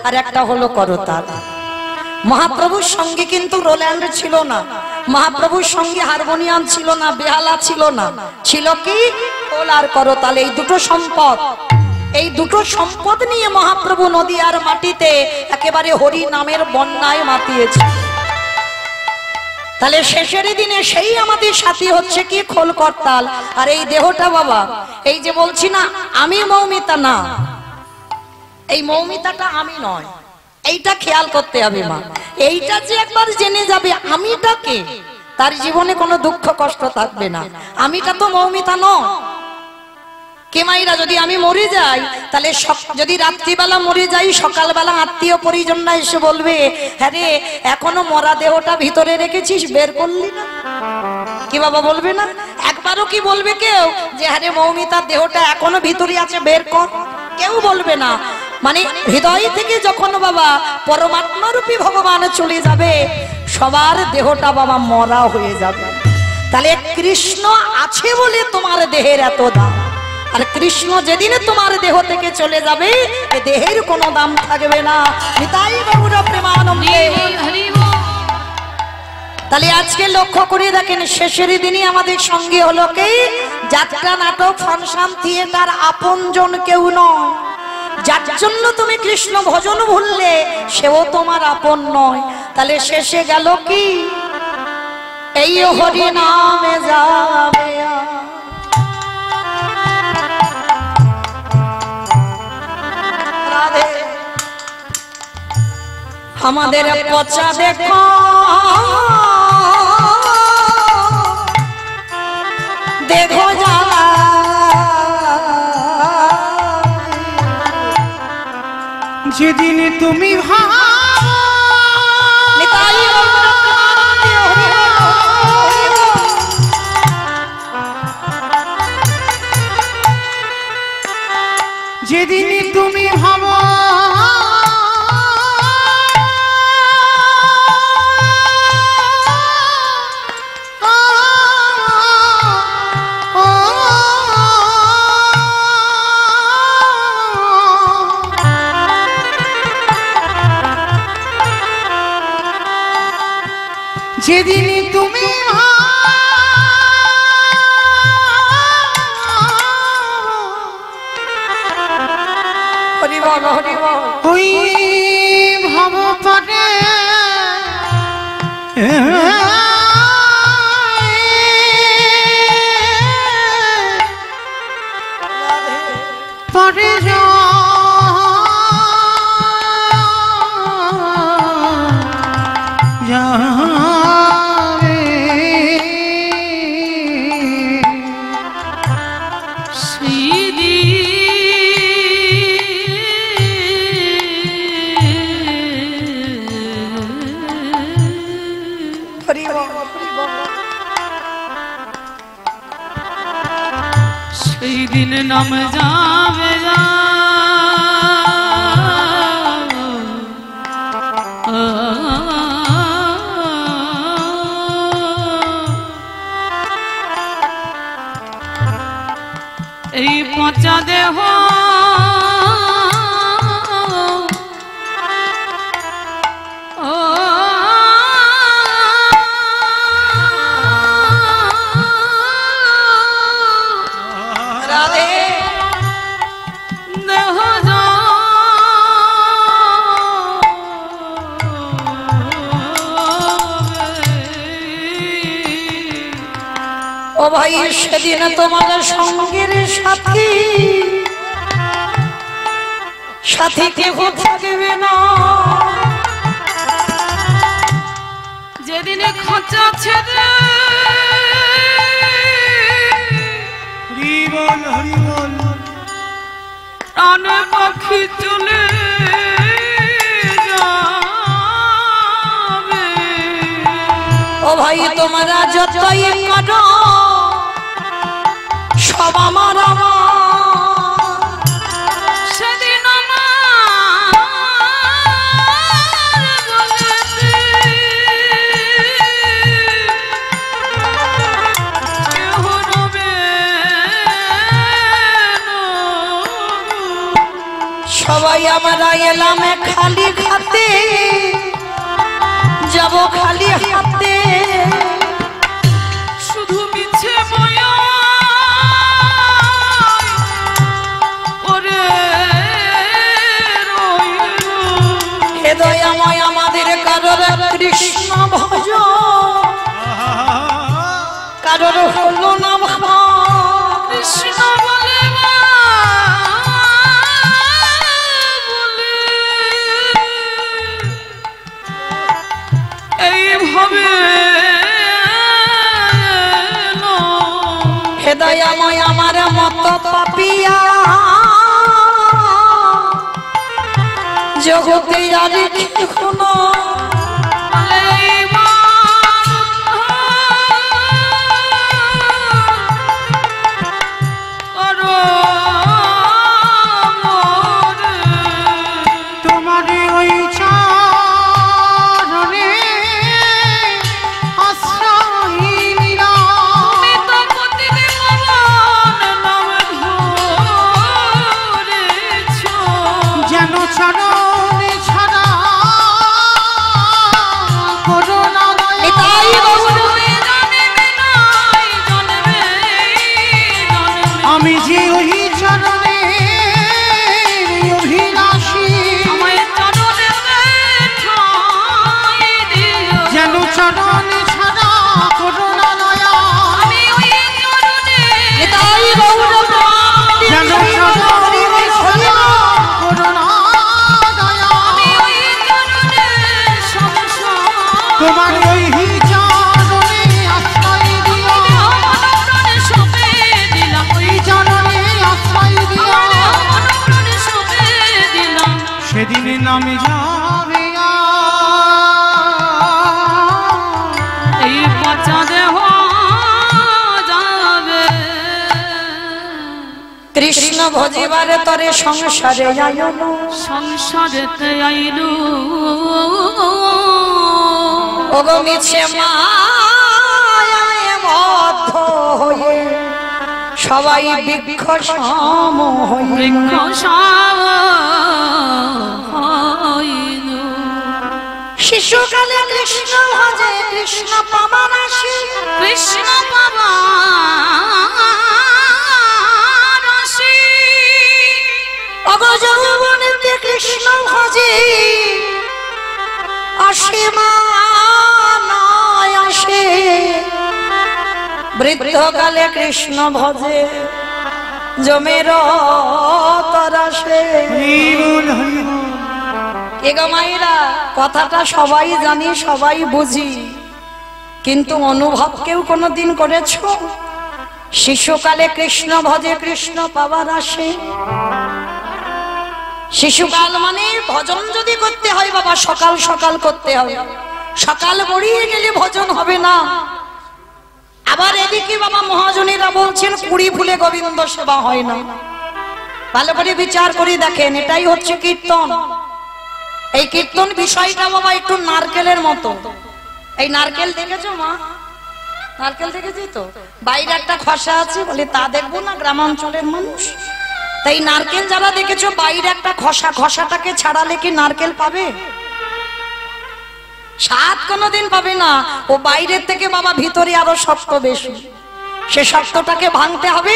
আর একটা হলো করতাল। মহাপ্রভুর সঙ্গে কিন্তু রোল্যান্ড ছিল না, মহাপ্রভুর সঙ্গে হারমোনিয়াম ছিল না, বেহালা ছিল না, ছিল কি খোল আর করতাল। এই দুটো সম্পদ, এই দুটো সম্পদ নিয়ে মহাপ্রভু নদিয়ার মাটিতে একেবারে হরি নামের বন্যায় মাতিয়েছে। তাহলে শেষের দিনে সেই আমাদের সাথী হচ্ছে কি খোল করতাল। আর এই দেহটা বাবা, এই যে বলছি না আমি মৌমিতা, না এই মৌমিতাটা আমি নয়, এইটা খেয়াল করতে হবে মা। এইটা যে একবার জেনে যাবে আমিটা কে, তার জীবনে কোনো দুঃখ কষ্ট থাকবে না। আমিটা তো মৌমিতা নয়। কে মাইরা, যদি আমি মরে যাই, তাহলে যদি রাত্রিবেলা মরে যাই, সকালবেলা আত্মীয় পরিজনরা এসে বলবে, হ্যাঁ রে এখনো মরা দেহটা ভিতরে রেখেছিস, বের করলি না? কি বাবা বলবে না? একবারও কি বলবে কেউ যে হ্যাঁ রে মৌমিতার দেহটা এখনো ভিতরে আছে, বের কর? কেউ বলবে না। মানে হৃদয় থেকে যখন বাবা পরমাত্মা রূপী ভগবান চলে যাবে, সবার দেহটা বাবা মরা হয়ে যাবে। তাহলে কৃষ্ণ আছে বলে তোমার দেহের এত দাম, আর কৃষ্ণ যেদিন তোমার দেহ থেকে চলে যাবে, এ দেহের কোনো দাম থাকবে না। নিতাই গৌর প্রেমানন্দে। তাহলে আজকে লক্ষ্য করে দেখেন, শেষের দিনই আমাদের সঙ্গে হলো কি যাত্রা, নাটক, ফাংশন, থিয়েটার, আপনজন কেউ নয়। যার জন্য তুমি কৃষ্ণ ভজন ভুললে সেও তোমার আপন নয়। তাহলে শেষে গেল কি এই হরি নামে যাবে, আমাদের পচা দেখো দেখো যা যেদিন তুমি যেদিন তুমি ভাবো যেদিন তুমি ওই ভাব পরে পরে সেই দিন নাম যাবে যা এই পচা দেহ ভাই সেদিন তোমার সঙ্গের সাথী সাথী কেউ থাকবে না, যেদিনে খোঁচা ছেড়ে হরিবল হরিবল প্রাণ পাখি চলে যাবে। ও ভাই তোমরা যতই করো সব আমার সেদিন আমার বলেছে কেহ রবে না। সবাই আমরা এলাম খালি হাতে যাব খালি হাতে, শুধু মিছে মায়া ওরে রইল। হে দয়াময় আমাদের কারোর কৃষ্ণ ভজ কারোর হলো না ভাব, কৃষ্ণ বলে বলে এইভাবে হে দয়াময় আমার মত পাপিয়া জগতে আর কোনো তোমারে ওই চরণে আশ্রয় নিলাম, যেন চরণে ছাড়া করুণা নিতাই গৌর। আমি যে ওই চরণে অভিলাষী, যেন চরণে ছাড়া করুণা দয়া, নিতাই গৌর যেন চরণে ছাড়া করুণা দয়া, তোমার ওই চরণে আশ্রয় দিও, ওই চরণে আশ্রয় দিও, সেদিন নামে যাবে এই পচা দেহ যাবে। কৃষ্ণ ভজিবারে তরে সংসারে আয়ন, সংসারেতে আইলু ওগো মিছে মায়ায় বদ্ধ হয়ে সবাই বৃক্ষ সম হয়ে, বৃক্ষ হইলু। শিশুকালে কৃষ্ণ ভজে কৃষ্ণ পাবার আসে, কৃষ্ণ বাবা রসি ওগো যৌবনেতে কৃষ্ণ ভজে আসে মানায় আসে, বৃদ্ধকালে কৃষ্ণ ভজে জমের তরাসে। হরিবল হরিবল এগো মায়েরা কথাটা সবাই জানি সবাই বুঝি, কিন্তু অনুভব কেউ কোনোদিন করেছো? শিশুকালে কৃষ্ণ ভজে কৃষ্ণ পাবার আসে। শিশুকাল মানে ভজন যদি করতে হয় বাবা সকাল সকাল করতে হবে, সকাল গড়িয়ে গেলে ভজন হবে না। আবার এদিকে বাবা মহাজনীরা বলছেন কুড়ি ফুলে গোবিন্দ সেবা হয় না। ভালো করে বিচার করে দেখেন, এটাই হচ্ছে কীর্তন। এই কীর্তন বিষয়টা বাবা একটু নারকেলের মতো। এই নারকেল দেখেছো মা? নারকেল দেখেছি তো, বাইরে একটা খসা আছে বলে তা দেখবো না গ্রামাঞ্চলের মানুষ। তাই নারকেল যারা দেখেছো বাইরে একটা খসা, খসাটাকে ছাড়ালে কি নারকেল পাবে? স্বাদ কোনোদিন পাবে না। ও বাইরের থেকে বাবা ভিতরে আরো শক্ত বেশি। সে শর্তটাকে ভাঙতে হবে।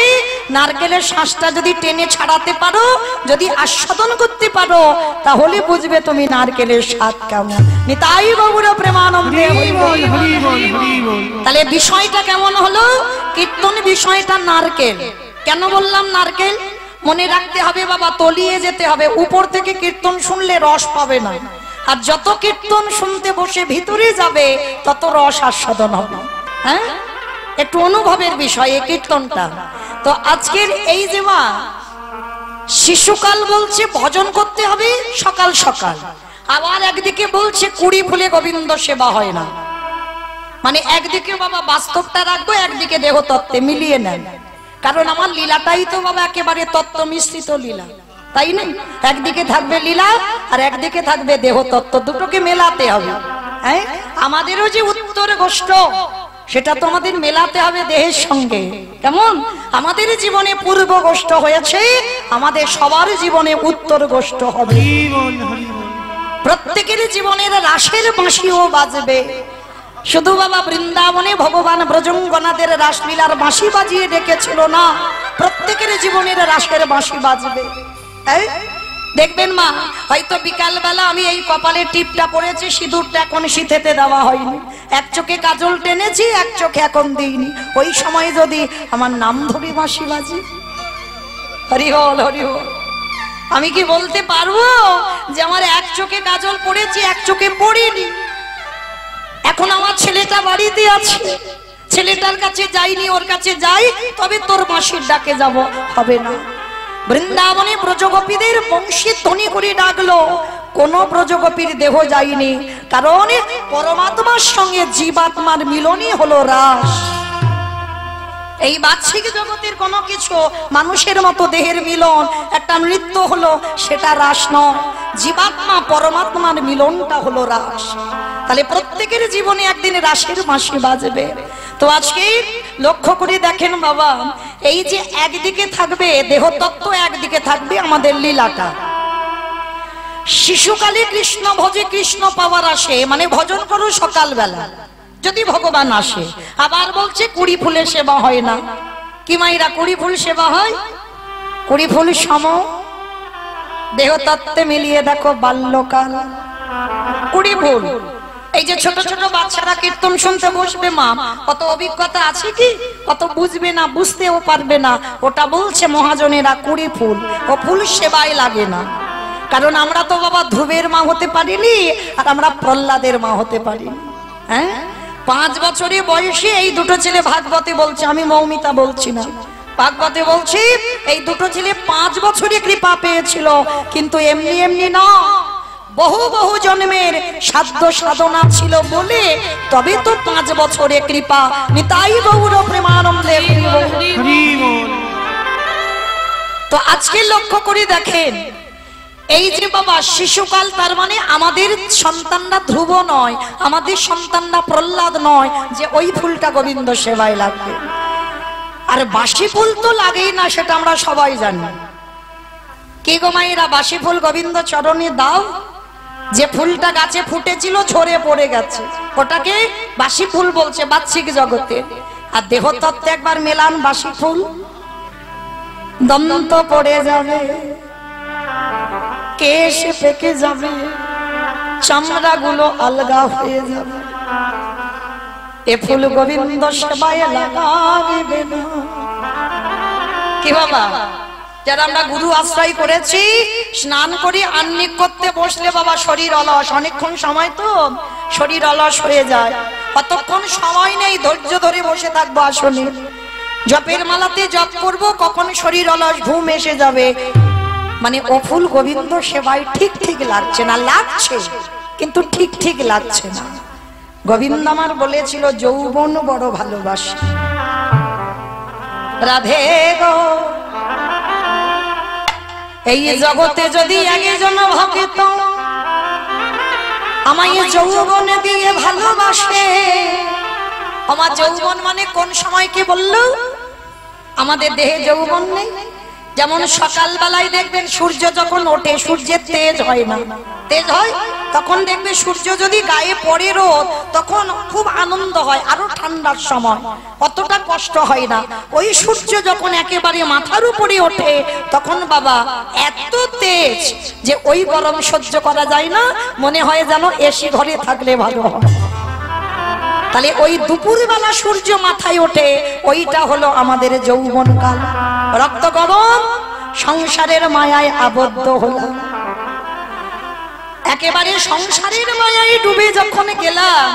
নারকেলের শ্বাসটা যদি টেনে ছাড়াতে পারো, যদি আস্বাদন করতে পারো, তাহলে বুঝবে তুমি নারকেলের স্বাদ কেমন। নিতাই গৌর প্রেমানন্দে হরি বল, হরি বল, হরি বল। তাহলে বিষয়টা কেমন হলো? কীর্তন বিষয়টা নারকেল। কেন বললাম নারকেল? মনে রাখতে হবে বাবা, তলিয়ে যেতে হবে। উপর থেকে কীর্তন শুনলে রস পাবে না, আর যত কীর্তন শুনতে বসে ভিতরে যাবে তত রস আস্বাদন হবে। হ্যাঁ, একটু অনুভবের বিষয় এই কীর্তনটা। তো আজকের এই যে মা শিশুকাল বলছে ভজন করতে হবে সকাল সকাল, আবার একদিকে বলছে কুড়ি ফুলে গোবিন্দ সেবা হয় না। মানে একদিকে বাবা বাস্তবটা রাখবো, একদিকে দেহ তত্ত্বে মিলিয়ে নেন। কারণ আমার লীলাটাই তো বাবা একেবারে তত্ত্ব মিশ্রিত লীলা, তাই না? একদিকে থাকবে লীলা আর একদিকে থাকবে দেহ তত্ত্ব, দুটোকে মেলাতে হবে। হ্যাঁ, আমাদেরও যে উত্তর গোষ্ঠ সেটা তো আমাদের মেলাতে হবে দেহের সঙ্গে। কেমন? আমাদের জীবনে পূর্ব গোষ্ঠ হয়েছে, আমাদের সবার জীবনে উত্তর গোষ্ঠ হবে। হরি বল, হরি বল। প্রত্যেকের জীবনের রাসের বাঁশিও বাজবে। শুধু বাবা বৃন্দাবনে ভগবান ব্রজঙ্গনাদের রাসলীলার বাঁশি বাজিয়ে ডেকেছিল না, প্রত্যেকের জীবনের রাসের বাঁশি বাজবে। দেখবেন মা, হয়তো বিকাল বেলা আমি এই কপালে টিপটা পড়েছি, সিঁদুরটা এখন সিঁথেতে দেওয়া হয়নি, এক চোখে কাজল টেনেছি, এক চোখে এখন দিইনি। ওই সময় যদি আমার নাম ধরে বাঁশি বাজে, হরি বল, হরি বল, আমি কি বলতে পারবো যে আমার এক চোখে কাজল পড়েছি, এক চোখে পড়িনি? এখন আমার ছেলেটা বাড়িতে আছে, ছেলেটার কাছে যাইনি, ওর কাছে যাই তবে তোর বাঁশির ডাকে যাব, হবে না। বৃন্দাবনে ব্রজগোপীদের বংশী ধ্বনি করে ডাকলো, কোন ব্রজগোপীর দেহ যায়নি, কারণ পরমাত্মার সঙ্গে জীবাত্মার মিলনই হলো রাস। এই বাহ্যিক জগতের কোনো কিছু মানুষের মতো দেহের মিলন, একটা নৃত্য হলো, সেটা রাস নয়। জীবাত্মা পরমাত্মার মিলনটা হলো রাস। তাহলে প্রত্যেকের জীবনে একদিন রাসের বাঁশি বাজবে। তো আজকে লক্ষ্য করে দেখেন বাবা, এই যে একদিকে থাকবে দেহতত্ত্ব, একদিকে থাকবে আমাদের লীলাটা। শিশুকালে কৃষ্ণ ভজে কৃষ্ণ পাওয়ার আসে, মানে ভজন করো সকালবেলা যদি ভগবান আসে। আবার বলছে কুড়ি ফুলে সেবা হয় না। কি মাইরা কুড়ি ফুল সেবা হয়? কুড়ি ফুল সম দেহতত্ত্বে মিলিয়ে দেখো বাল্যকাল কুড়ি ফুল। এই যে ছোট ছোট বাচ্চারা কীর্তন শুনতে বসবে মা, কত অভিজ্ঞতা আছে কি, কত বুঝবে না, বুঝতেও পারবে না। ওটা বলছে মহাজনেরা কুড়ি ফুল, ও ফুল সেবায় লাগে না। কারণ আমরা তো বাবা ধ্রুবের মা হতে পারিনি, আর আমরা প্রহ্লাদের মা হতে পারিনি। হ্যাঁ, 5 বছরে বয়সে এই দুটো ছেলে, ভাগবতে বলছে, আমি মৌমিতা বলছি না, ভাগবতে বলছি, এই দুটো ছেলে 5 বছরে কৃপা পেয়েছিল। কিন্তু এমনি এমনি না, বহু বহু জন্মের সাধ্য সাধনা ছিল বলে তবে তো 5 বছরে কৃপা। নিতাই গৌর প্রেমানন্দে হরি বল। তো আজকে লক্ষ্য করে দেখেন, এই যে বাবা শিশুকাল, তার মানে আমাদের সন্তানরা ধ্রুব নয়, আমাদের সন্তানরা প্রহ্লাদ নয় যে ওই ফুলটা গোবিন্দ সেবায় লাগবে। আর বাসি ফুল তো লাগেই না, সেটা আমরা সবাই জানি। কে গো মায়েরা, বাসি ফুল গোবিন্দ চরণে দাও। যে ফুলটা গাছে ফুটেছিল ঝরে পড়ে গেছে, ওটাকে বাসি ফুল বলছে বাহ্যিক জগতে। আর দেহতত্ত্বে একবার মেলান বাসি ফুল, দন্ত পড়ে যাবে, কেশ পেকে যাবে, চামড়া গুলো আলগা হয়ে যাবে। এ ফুল গোবিন্দ সেবায় লাগাবে না। কি বাবা, যারা আমরা গুরু আশ্রয় করেছি, স্নান করি আহ্নিক করতে বসলে বাবা শরীর অলস, অনেকক্ষণ সময় তো শরীর অলস হয়ে যায়, কতক্ষণ সময় নেই, ধৈর্য ধরে বসে থাকবো আসনে। জপের মালাতে জপ করব, কখন শরীর অলস, ঘুম এসে যাবে। মানে ও ফুল গোবিন্দ সেবায় ঠিক ঠিক লাগছে না, লাগছে কিন্তু ঠিক ঠিক লাগছে না। গোবিন্দ আমার বলেছিল, যৌবন বড় ভালোবাসি, রাধে গো এই জগতে যদি একজন ভক্ত আমায় যৌবন দিয়ে ভালোবাসে। আমার যৌবন মানে কোন সময় কি বললো? আমাদের দেহে যৌবন নেই, যেমন সকালবেলায় দেখবেন সূর্য যখন ওঠে, সূর্যের তেজ হয় না, তেজ হয় তখন দেখবে সূর্য যদি গায়ে পড়ে রোদ, তখন খুব আনন্দ হয়, আরো ঠান্ডার সময় অতটা কষ্ট হয় না। ওই সূর্য যখন একেবারে মাথার উপরে ওঠে, তখন বাবা এত তেজ যে ওই গরম সহ্য করা যায় না, মনে হয় যেন এসি ঘরে থাকলে ভালো হয়। তাহলে ওই দুপুরবেলা সূর্য মাথায় ওঠে, ওইটা হলো আমাদের যৌবনকাল। রক্ত গরম, সংসারের মায়ায় আবদ্ধ হলাম, একেবারে সংসারের মায়ায় ডুবে যখন গেলাম,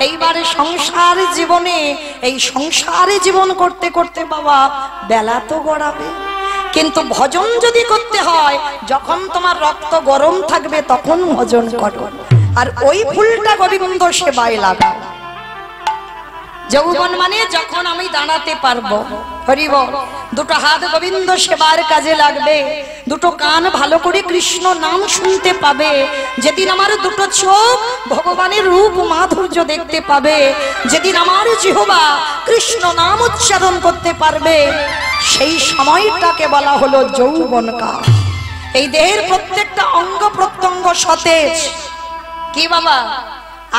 এইবারে সংসার জীবনে, এই সংসারে জীবন করতে করতে বাবা বেলা তো গড়াবে, কিন্তু ভজন যদি করতে হয়, যখন তোমার রক্ত গরম থাকবে তখন ভজন করো, আর ওই ফুলটা গোবিন্দ সেবায় লাগাও। যৌবন মানে যখন আমি দাঁড়াতে পারবো, হরিব, দুটো হাত গোবিন্দ সেবার কাজে লাগবে, দুটো কান ভালো করে কৃষ্ণ নাম শুনতে পাবে, যেদিন আমার দুটো চোখ ভগবানের রূপ মাধুর্য দেখতে পাবে, যেদিন আমার জিহ্বা কৃষ্ণ নাম উচ্চারণ করতে পারবে, সেই সময়টাকে বলা হলো যৌবনকাল। এই দেহের প্রত্যেকটা অঙ্গ প্রত্যঙ্গ সতেজ। কি বাবা,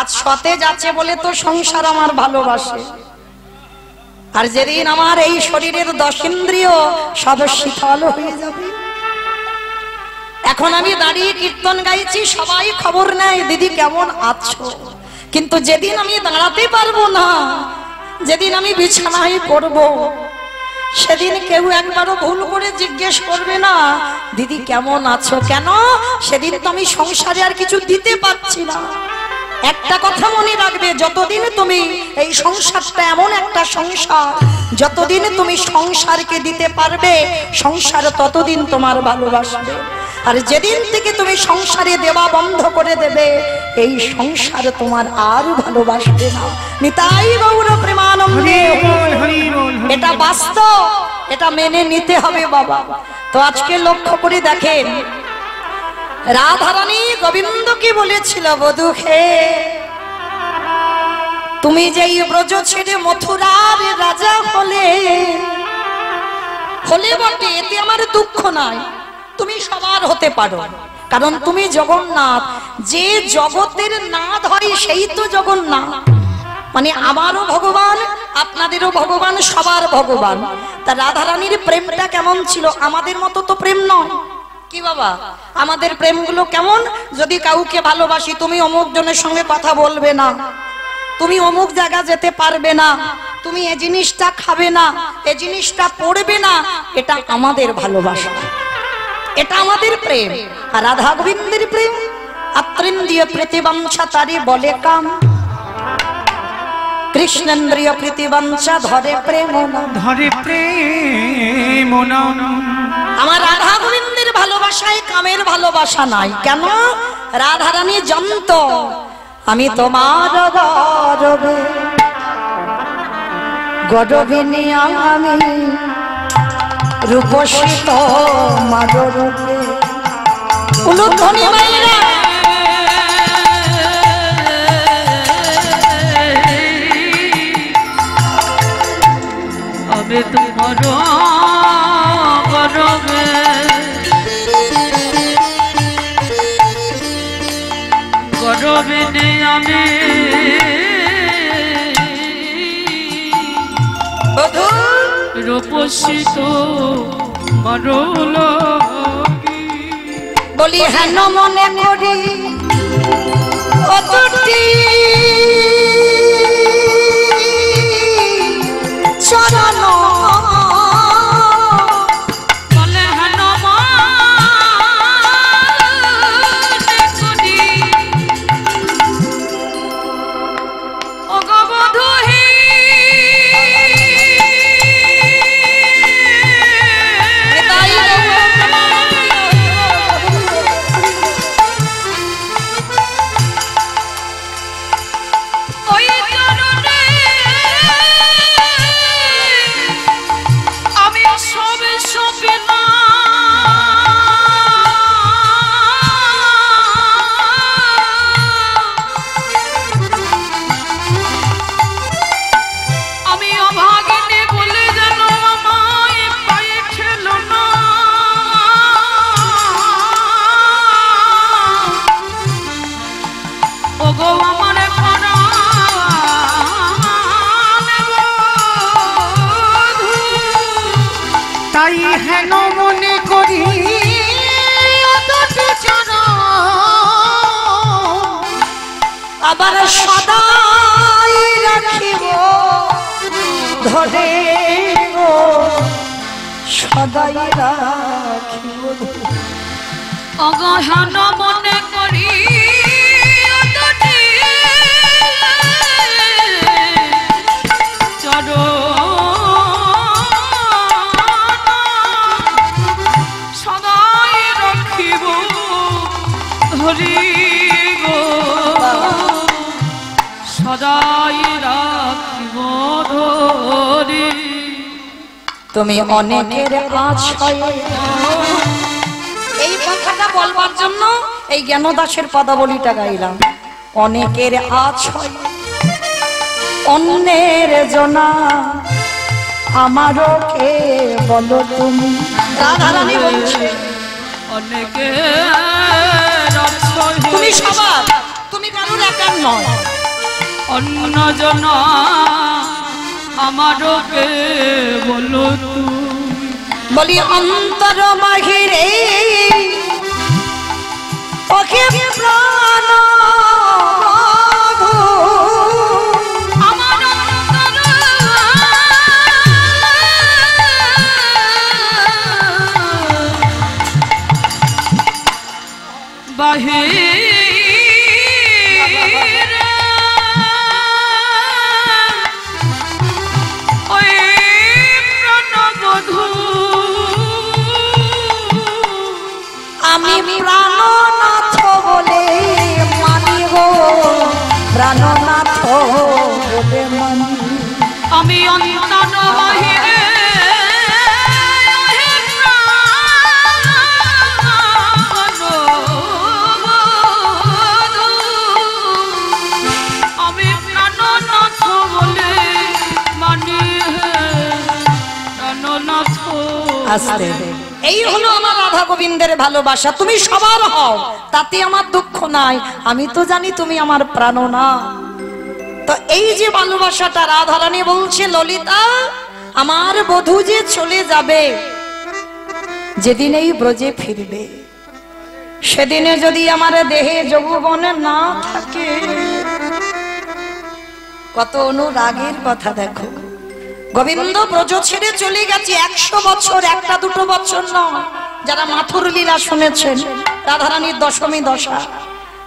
আজ সতেজ আছে বলে তো সংসার আমার ভালোবাসে, আর যেদিন আমার এই শরীরের 10 ইন্দ্রিয় সব শীতল হয়ে যাবে। এখন আমি দাঁড়িয়ে কীর্তন গাইছি, সবাই খবর নেয় দিদি কেমন আছো, কিন্তু যেদিন আমি দাঁড়াতে পারবো না, যেদিন আমি বিছানায় পড়বো, সেদিন কেউ একবারও ভুল করে জিজ্ঞেস করবে না দিদি কেমন আছো। কেন? সেদিন তো আমি সংসারে আর কিছু দিতে পারছি না। একটা কথা মনে রাখবে, যতদিন তুমি এই সংসারটা এমন একটা সংসার, যতদিন তুমি সংসারকে দিতে পারবে, সংসার ততদিন তোমার ভালোবাসবে, আর যেদিন থেকে তুমি সংসারে দেওয়া বন্ধ করে দেবে, এই সংসার তোমার আর ভালোবাসবে না। নিতাই গৌর প্রেমানন্দে। এটা বাস্তব, এটা মেনে নিতে হবে বাবা। তো আজকে লক্ষ্য করে দেখেন, রাধারানী গোবিন্দকে বলেছিল, বধূ হে, তুমি যেই ব্রজ ছেড়ে মথুরার রাজা হলে বটে, এতে আমার দুঃখ নাই, তুমি সবার হতে পারো, কারণ তুমি জগন্নাথ। যে জগতের নাথ হয় সেই তো জগন্নাথ, মানে আমারও ভগবান, আপনাদেরও ভগবান, সবার ভগবান। তা রাধারানীর প্রেমটা কেমন ছিল? আমাদের মতো তো প্রেম নয়। কি বাবা, আমাদের প্রেমগুলো কেমন? যদি কাউকে ভালোবাসি, তুমি অমুক জনের সঙ্গে কথা বলবে না, তুমি অমুক জায়গা যেতে পারবে না, তুমি এই জিনিসটা খাবে না, এই জিনিসটা পড়বে না, এটা আমাদের ভালোবাসা, এটা আমাদের প্রেম। আর রাধা গোবিন্দের প্রেম আত্রেন্দ্রিয় প্রীতিবাঞ্ছা তারি বলে কাম, কৃষ্ণেন্দ্রিয় প্রীতিবাঞ্ছা ধরে প্রেম নাম, ধরে প্রেম নাম। আমার রাধা গোবিন্দের ভালোবাসায় কামের ভালোবাসা নাই। কেন? রাধারানী জানত আমি তোমার গরবে, গরবিনী আমি রূপসিত মাদরূপে। উলুধ্বনি মায়েরা, আমি তোমার গরবে, গরবিনী আমি রূপসিত মারল। বলি হেন মনে করি অতটি চরণ, বলে হেন মনে করি অগবধূ হে, আবার সদাই রাখিব ধরে গো, সদাই রাখিব অগহন মনে করি দুটি সদাই রাখিব ধরি গো, সদাই রাখিব ধরি। তুমি অনেকের আছয়ে, এই কথাটা বলবার জন্য এই জ্ঞানদাসের পদাবলীটা গাইলাম। অনেকের আছয় অন্যের জনা, আমারও কে বলো তুমি। রাধারানী বলছে অনেকে তুমি সবার, তুমি কারোর একার নয়। অন্য জন আমারও কে বলো তুমি। বলি অন্তর বাহিরে ওকে প্রাণ বধূ, আমার বাহিরে ওই প্রাণবধূ, আমি প্রাণনাথ বলে মানি গো, প্রাণনাথ বলে মানি। আমি অন্তর বাহিরে আমি প্রাণনাথ বলে মানি, প্রাণনাথ। আস্তে, এই হলো আমার রাধা গোবিন্দের ভালোবাসা। তুমি সবার হও, তাতে আমার দুঃখ নাই। আমি তো জানি তুমি আমার প্রাণনা। তো এই যে ভালোবাসাটা রাধারানী বলছে, ললিতা আমার বধূ যে চলে যাবে, যেদিন এই ব্রজে ফিরবে, সেদিনে যদি আমার দেহে যৌবন না থাকে, কত অনুরাগের কথা দেখো। গোবিন্দ ব্রজ ছেড়ে চলে গেছে 100 বছর, একটা দুটো বছর নয়। যারা মাথুর লীলা শুনেছেন, রাধারানীর দশমী দশা,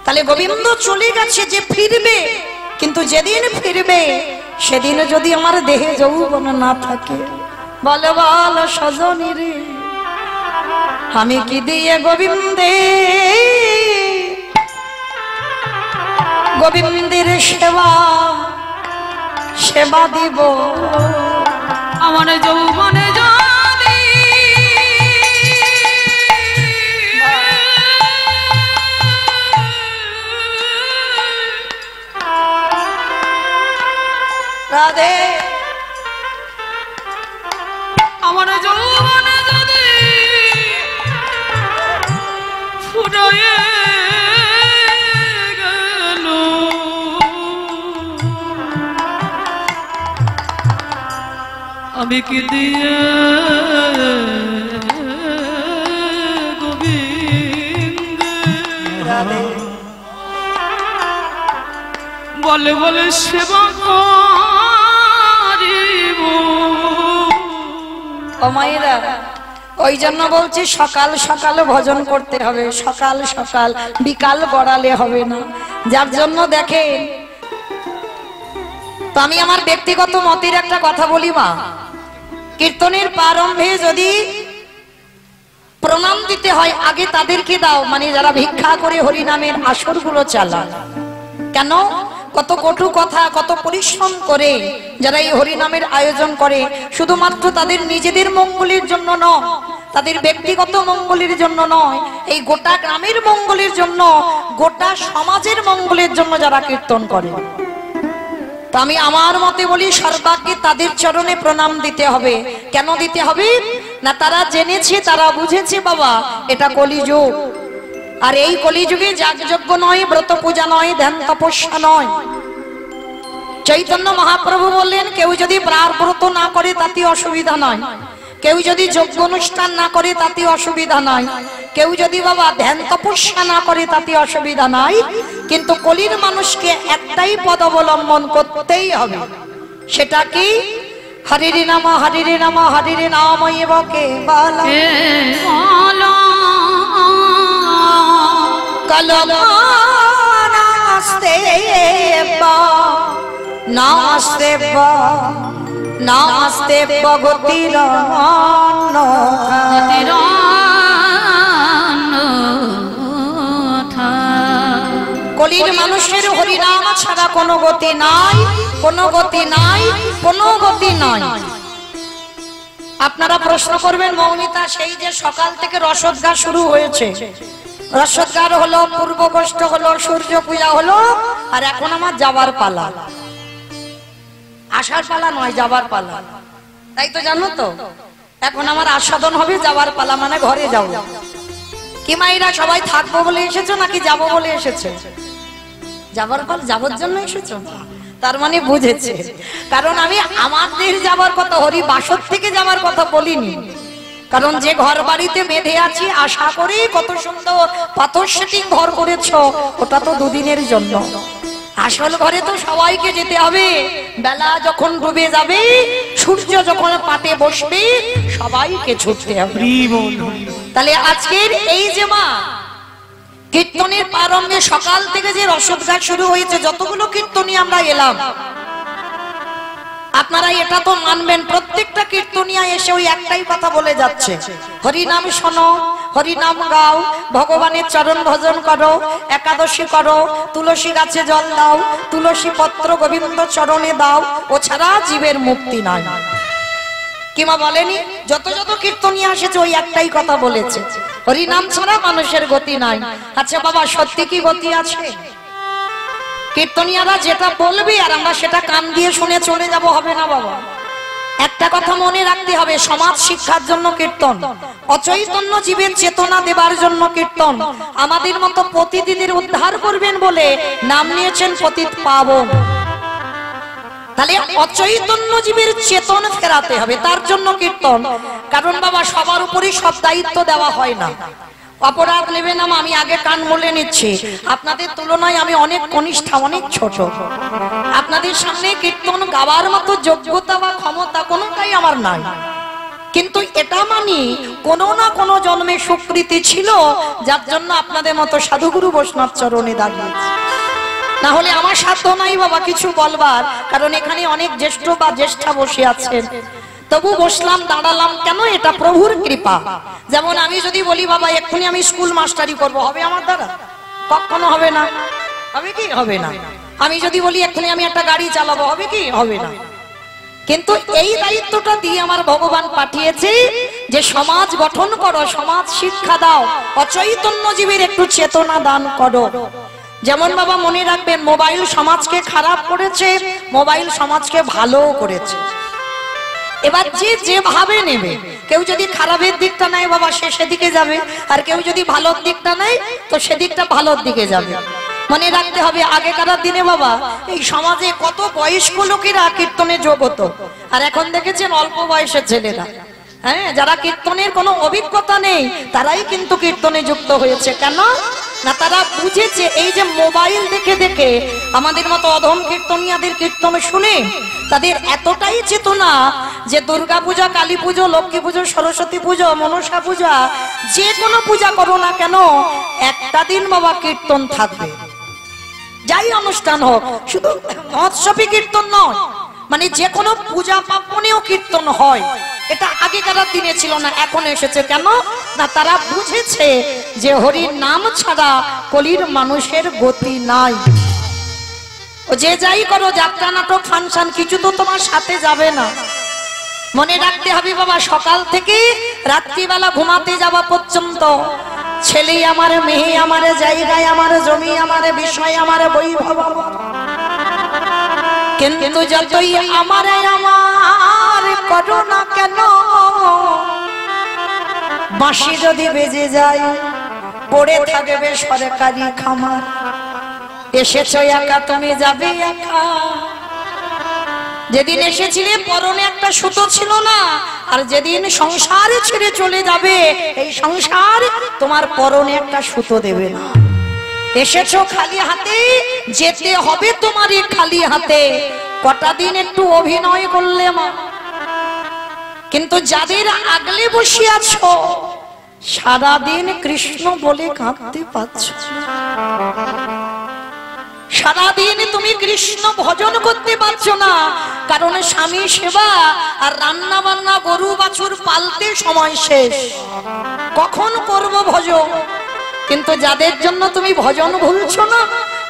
তাহলে গোবিন্দ চলে গেছে যে ফিরবে, কিন্তু যেদিন ফিরবে সেদিন যদি আমার দেহে যৌবন না থাকে, বলে বল সজনী রে আমি কি দিয়ে গোবিন্দে গোবিন্দের সেবা দিব। আমার যৌবনে যদি রাধে, আমার যৌবনে যদি ফুরায়ে গেল, আমি কি দিয়ে গোবিন্দ বলে বলে সেবা করিব। ও মায়েরা, ওই জন্য বলছি সকাল সকাল ভজন করতে হবে, সকাল সকাল, বিকাল গড়ালে হবে না। যার জন্য দেখেন, তো আমি আমার ব্যক্তিগত মতের একটা কথা বলি মা, কীর্তনের প্রারম্ভে যদি প্রণাম দিতে হয় আগে তাদেরকে দাও, মানে যারা ভিক্ষা করে হরিনামের আসরগুলো চালায়। কেন? কত কটু কথা, কত পরিশ্রম করে যারা এই হরিনামের আয়োজন করে, শুধুমাত্র তাদের নিজেদের মঙ্গলের জন্য নয়, তাদের ব্যক্তিগত মঙ্গলের জন্য নয়, এই গোটা গ্রামের মঙ্গলের জন্য, গোটা সমাজের মঙ্গলের জন্য যারা কীর্তন করে। তো আমি আমার মতে বলি, সর্বাগ্যে তাদের চরণে প্রণাম দিতে হবে। কেন দিতে হবে? না তারা জেনেছে, তারা বুঝেছে বাবা এটা কলিযুগ, আর এই কলিযুগে যাগযজ্ঞ নয়, ব্রত পূজা নয়, ধ্যান তপস্যা নয়। চৈতন্য মহাপ্রভু বললেন, কেউ যদি ব্রার ব্রত না করে তাতে অসুবিধা নয়, কেউ যদি যজ্ঞ অনুষ্ঠান না করে তাতে অসুবিধা নাই, কেউ যদি বাবা ধ্যান তপস্যা না করে তাতে অসুবিধা নাই, কিন্তু কলির মানুষকে একটাই পদ অবলম্বন করতেই হবে। সেটা কি? হরিরে নাম হরিরে নাম হরিরে নাম এবকে বালা নাস্তে বা নাস্তে বা নাস্তে ভগতির কলির মানুষের হরিনাম ছাড়া কোনো গতি নাই, কোনো গতি নাই, কোনো গতি নাই। আপনারা প্রশ্ন করবেন মৌমিতা, সেই যে সকাল থেকে রসদগার শুরু হয়েছে, রসদগার হলো, পূর্ব কষ্ট হলো, সূর্য পূজা হলো, আর এখন আমার যাবার পালা। আসার পালা নয়, যাবার পালা, তাই তো জানো তো? এখন আমার আস্বাদন হবে, যাবার পালা মানে ঘরে যাও। কি মাইরা সবাই থাকবো বলে এসেছো নাকি যাবো বলে এসেছে? যাবার পালা, যাবার জন্য এসেছো? তার মানে বুঝেছে, কারণ আমি আমাদের যাবার কথা, হরি বাসর থেকে যাবার কথা বলিনি। কারণ যে ঘর বাড়িতে বেঁধে আছি, আশা করি কত সুন্দর পাথর সেটিং ঘর করেছো, ওটা তো দুদিনের জন্য। আসল ঘরে তো সবাইকে যেতে হবে। বেলা যখন ডুবে যাবে, সূর্য যখন পাতে বসবে, সবাইকে ছুটতে হবে। তাহলে আজকের এই যে মা কীর্তনের প্রারম্ভে সকাল থেকে যে রসদগান শুরু হয়েছে, যতগুলো কীর্তনী আমরা এলাম, আপনারা এটা তো মানবেন, প্রত্যেকটা কীর্তনিয়া এসে ওই একটাই কথা বলে যাচ্ছে, হরিনাম শোনো, হরিনাম গাও, ভগবানের চরণ ভজন করো, একাদশী করো, তুলসী গাছে জল দাও, তুলসী পত্র গোবিন্দ চরণে দাও, ও ছাড়া জীবের মুক্তি নাই। কিমা বলেনি? যত যত কীর্তনিয়া এসেছে ওই একটাই কথা বলেছে, হরিনাম ছাড়া মানুষের গতি নাই। আচ্ছা বাবা, সত্যি কি গতি আছে? কীর্তনিয়ারা যেটা বলবে আর আমরা সেটা কান দিয়ে শুনে চলে যাব, হবে না বাবা। একটা কথা মনে রাখতে হবে, সমাজ শিক্ষার জন্য কীর্তন, অচৈতন্য জীবের চেতনা দেবার জন্য কীর্তন, আমাদের মতো পতিতদের উদ্ধার করবেন বলে নাম নিয়েছেন পতিত পাবন। তাহলে অচৈতন্য জীবের চেতন ফেরাতে হবে, তার জন্য কীর্তন। কারণ বাবা সবার উপরই সব দায়িত্ব দেওয়া হয় না। অপরাধ নেবেন না, আমি আগে কান বলে নিচ্ছি, আপনাদের তুলনায় আমি অনেক কনিষ্ঠ, অনেক ছোট। আপনাদের সামনে কীর্তন গাওয়ার মতো যোগ্যতা বা ক্ষমতা কোনোটাই আমার নাই, কিন্তু এটা মানি কোনো না কোনো জন্মে সুকৃতি ছিল, যার জন্য আপনাদের মতো সাধুগুরু বৈষ্ণব চরণে দাঁড়িয়েছে। না হলে আমার সাধ্য নাই বাবা কিছু বলবার, কারণ এখানে অনেক জ্যেষ্ঠ বা জ্যেষ্ঠা বসে আছেন। তবু বসলাম, দাঁড়ালাম কেন? এটা প্রভুর কৃপা। যেমন আমি যদি বলি বাবা এক্ষুনি আমি স্কুল মাস্টারি করব, হবে আমার দ্বারা? কখনো হবে না। হবে কি? হবে না। আমি যদি বলি এক্ষুনি আমি একটা গাড়ি চালাবো, হবে কি? হবে না। কিন্তু এই দায়িত্বটা দিয়ে আমার ভগবান পাঠিয়েছে যে সমাজ গঠন করো, সমাজ শিক্ষা দাও, অচৈতন্য জীবের একটু চেতনা দান করো। যেমন বাবা মনে রাখবেন, মোবাইল সমাজকে খারাপ করেছে, মোবাইল সমাজকে ভালো করেছে। এবার যে যেভাবে নেবে, কেউ যদি খারাপের দিকটা নেয় বাবা সে সেদিকে যাবে, আর কেউ যদি ভালোর দিকটা নেয় তো সেদিকটা ভালোর দিকে যাবে। মনে রাখতে হবে, আগেকার দিনে বাবা এই সমাজে কত বয়স্ক লোকেরা কীর্তনে যোগ হতো, আর এখন দেখেছেন অল্প বয়সের ছেলেরা, হ্যাঁ, যারা কীর্তনের কোনো অভিজ্ঞতা নেই তারাই কিন্তু কীর্তনে যুক্ত হয়েছে। কেন না? তারা বুঝেছে এই যে মোবাইল দেখে দেখে আমাদের মতো অধম কীর্তনিয়াদের কীর্তন শুনে তাদের এতটাই চেতনা যে দুর্গা পূজা, কালী পুজো, লক্ষ্মী পুজো, সরস্বতী পুজো, মনসা পূজা, যে কোনো পূজা করো না কেন একটা দিন বাবা কীর্তন থাকবে। যাই অনুষ্ঠান হোক, শুধু মহোৎসবী কীর্তন নয়, মানে যে কোনো পূজা পার্বণেও কীর্তন হয়। এটা আগেকার দিনে ছিল না, এখন এসেছে। কেন না? তারা বুঝেছে যে হরির নাম ছাড়া কলির মানুষের গতি নাই। ও যে যাই করো, যাত্রা, নাটক, ফাংশন, কিছু তো তোমার সাথে যাবে না। মনে রাখতে হবে বাবা, সকাল থেকে রাত্রিবেলা ঘুমাতে যাওয়া পর্যন্ত ছেলে আমার, মেয়ে আমার, জায়গায় আমার, জমি আমার, বিষয় আমার, বৈভব আমার, কিন্তু যতই আমার আমার করো না কেন, বাঁশি যদি বেজে যায় পড়ে থাকবে সরকারি খামার। এসেছো একা, তুমি যাবে একা। যেদিন এসেছিলে পরনে একটা সুতো ছিল না, আর যেদিন সংসার ছেড়ে চলে যাবে এই সংসার তোমার পরনে একটা সুতো দেবে না। এসেছো খালি হাতে, যেতে হবে তোমারই খালি হাতে। কটা দিন একটু অভিনয় করলে মা, কিন্তু যাদের আগলে বসে আছো সারাদিন কৃষ্ণ বলে কাঁদতে পাচ্ছ, সারাদিন তুমি কৃষ্ণ ভজন করতে পারছো না, কারণ স্বামী সেবা আর রান্না বান্না গরু বাছুর পালতে সময় শেষ। কখন করব ভজন? কিন্তু যাদের জন্য তুমি ভজন ভুলছো না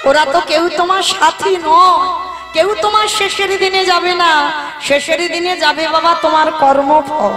ওরা তো কেউ তোমার সাথী নয়, কেউ তোমার শেষের দিনে যাবে না। শেষের দিনে যাবে বাবা তোমার কর্মফল।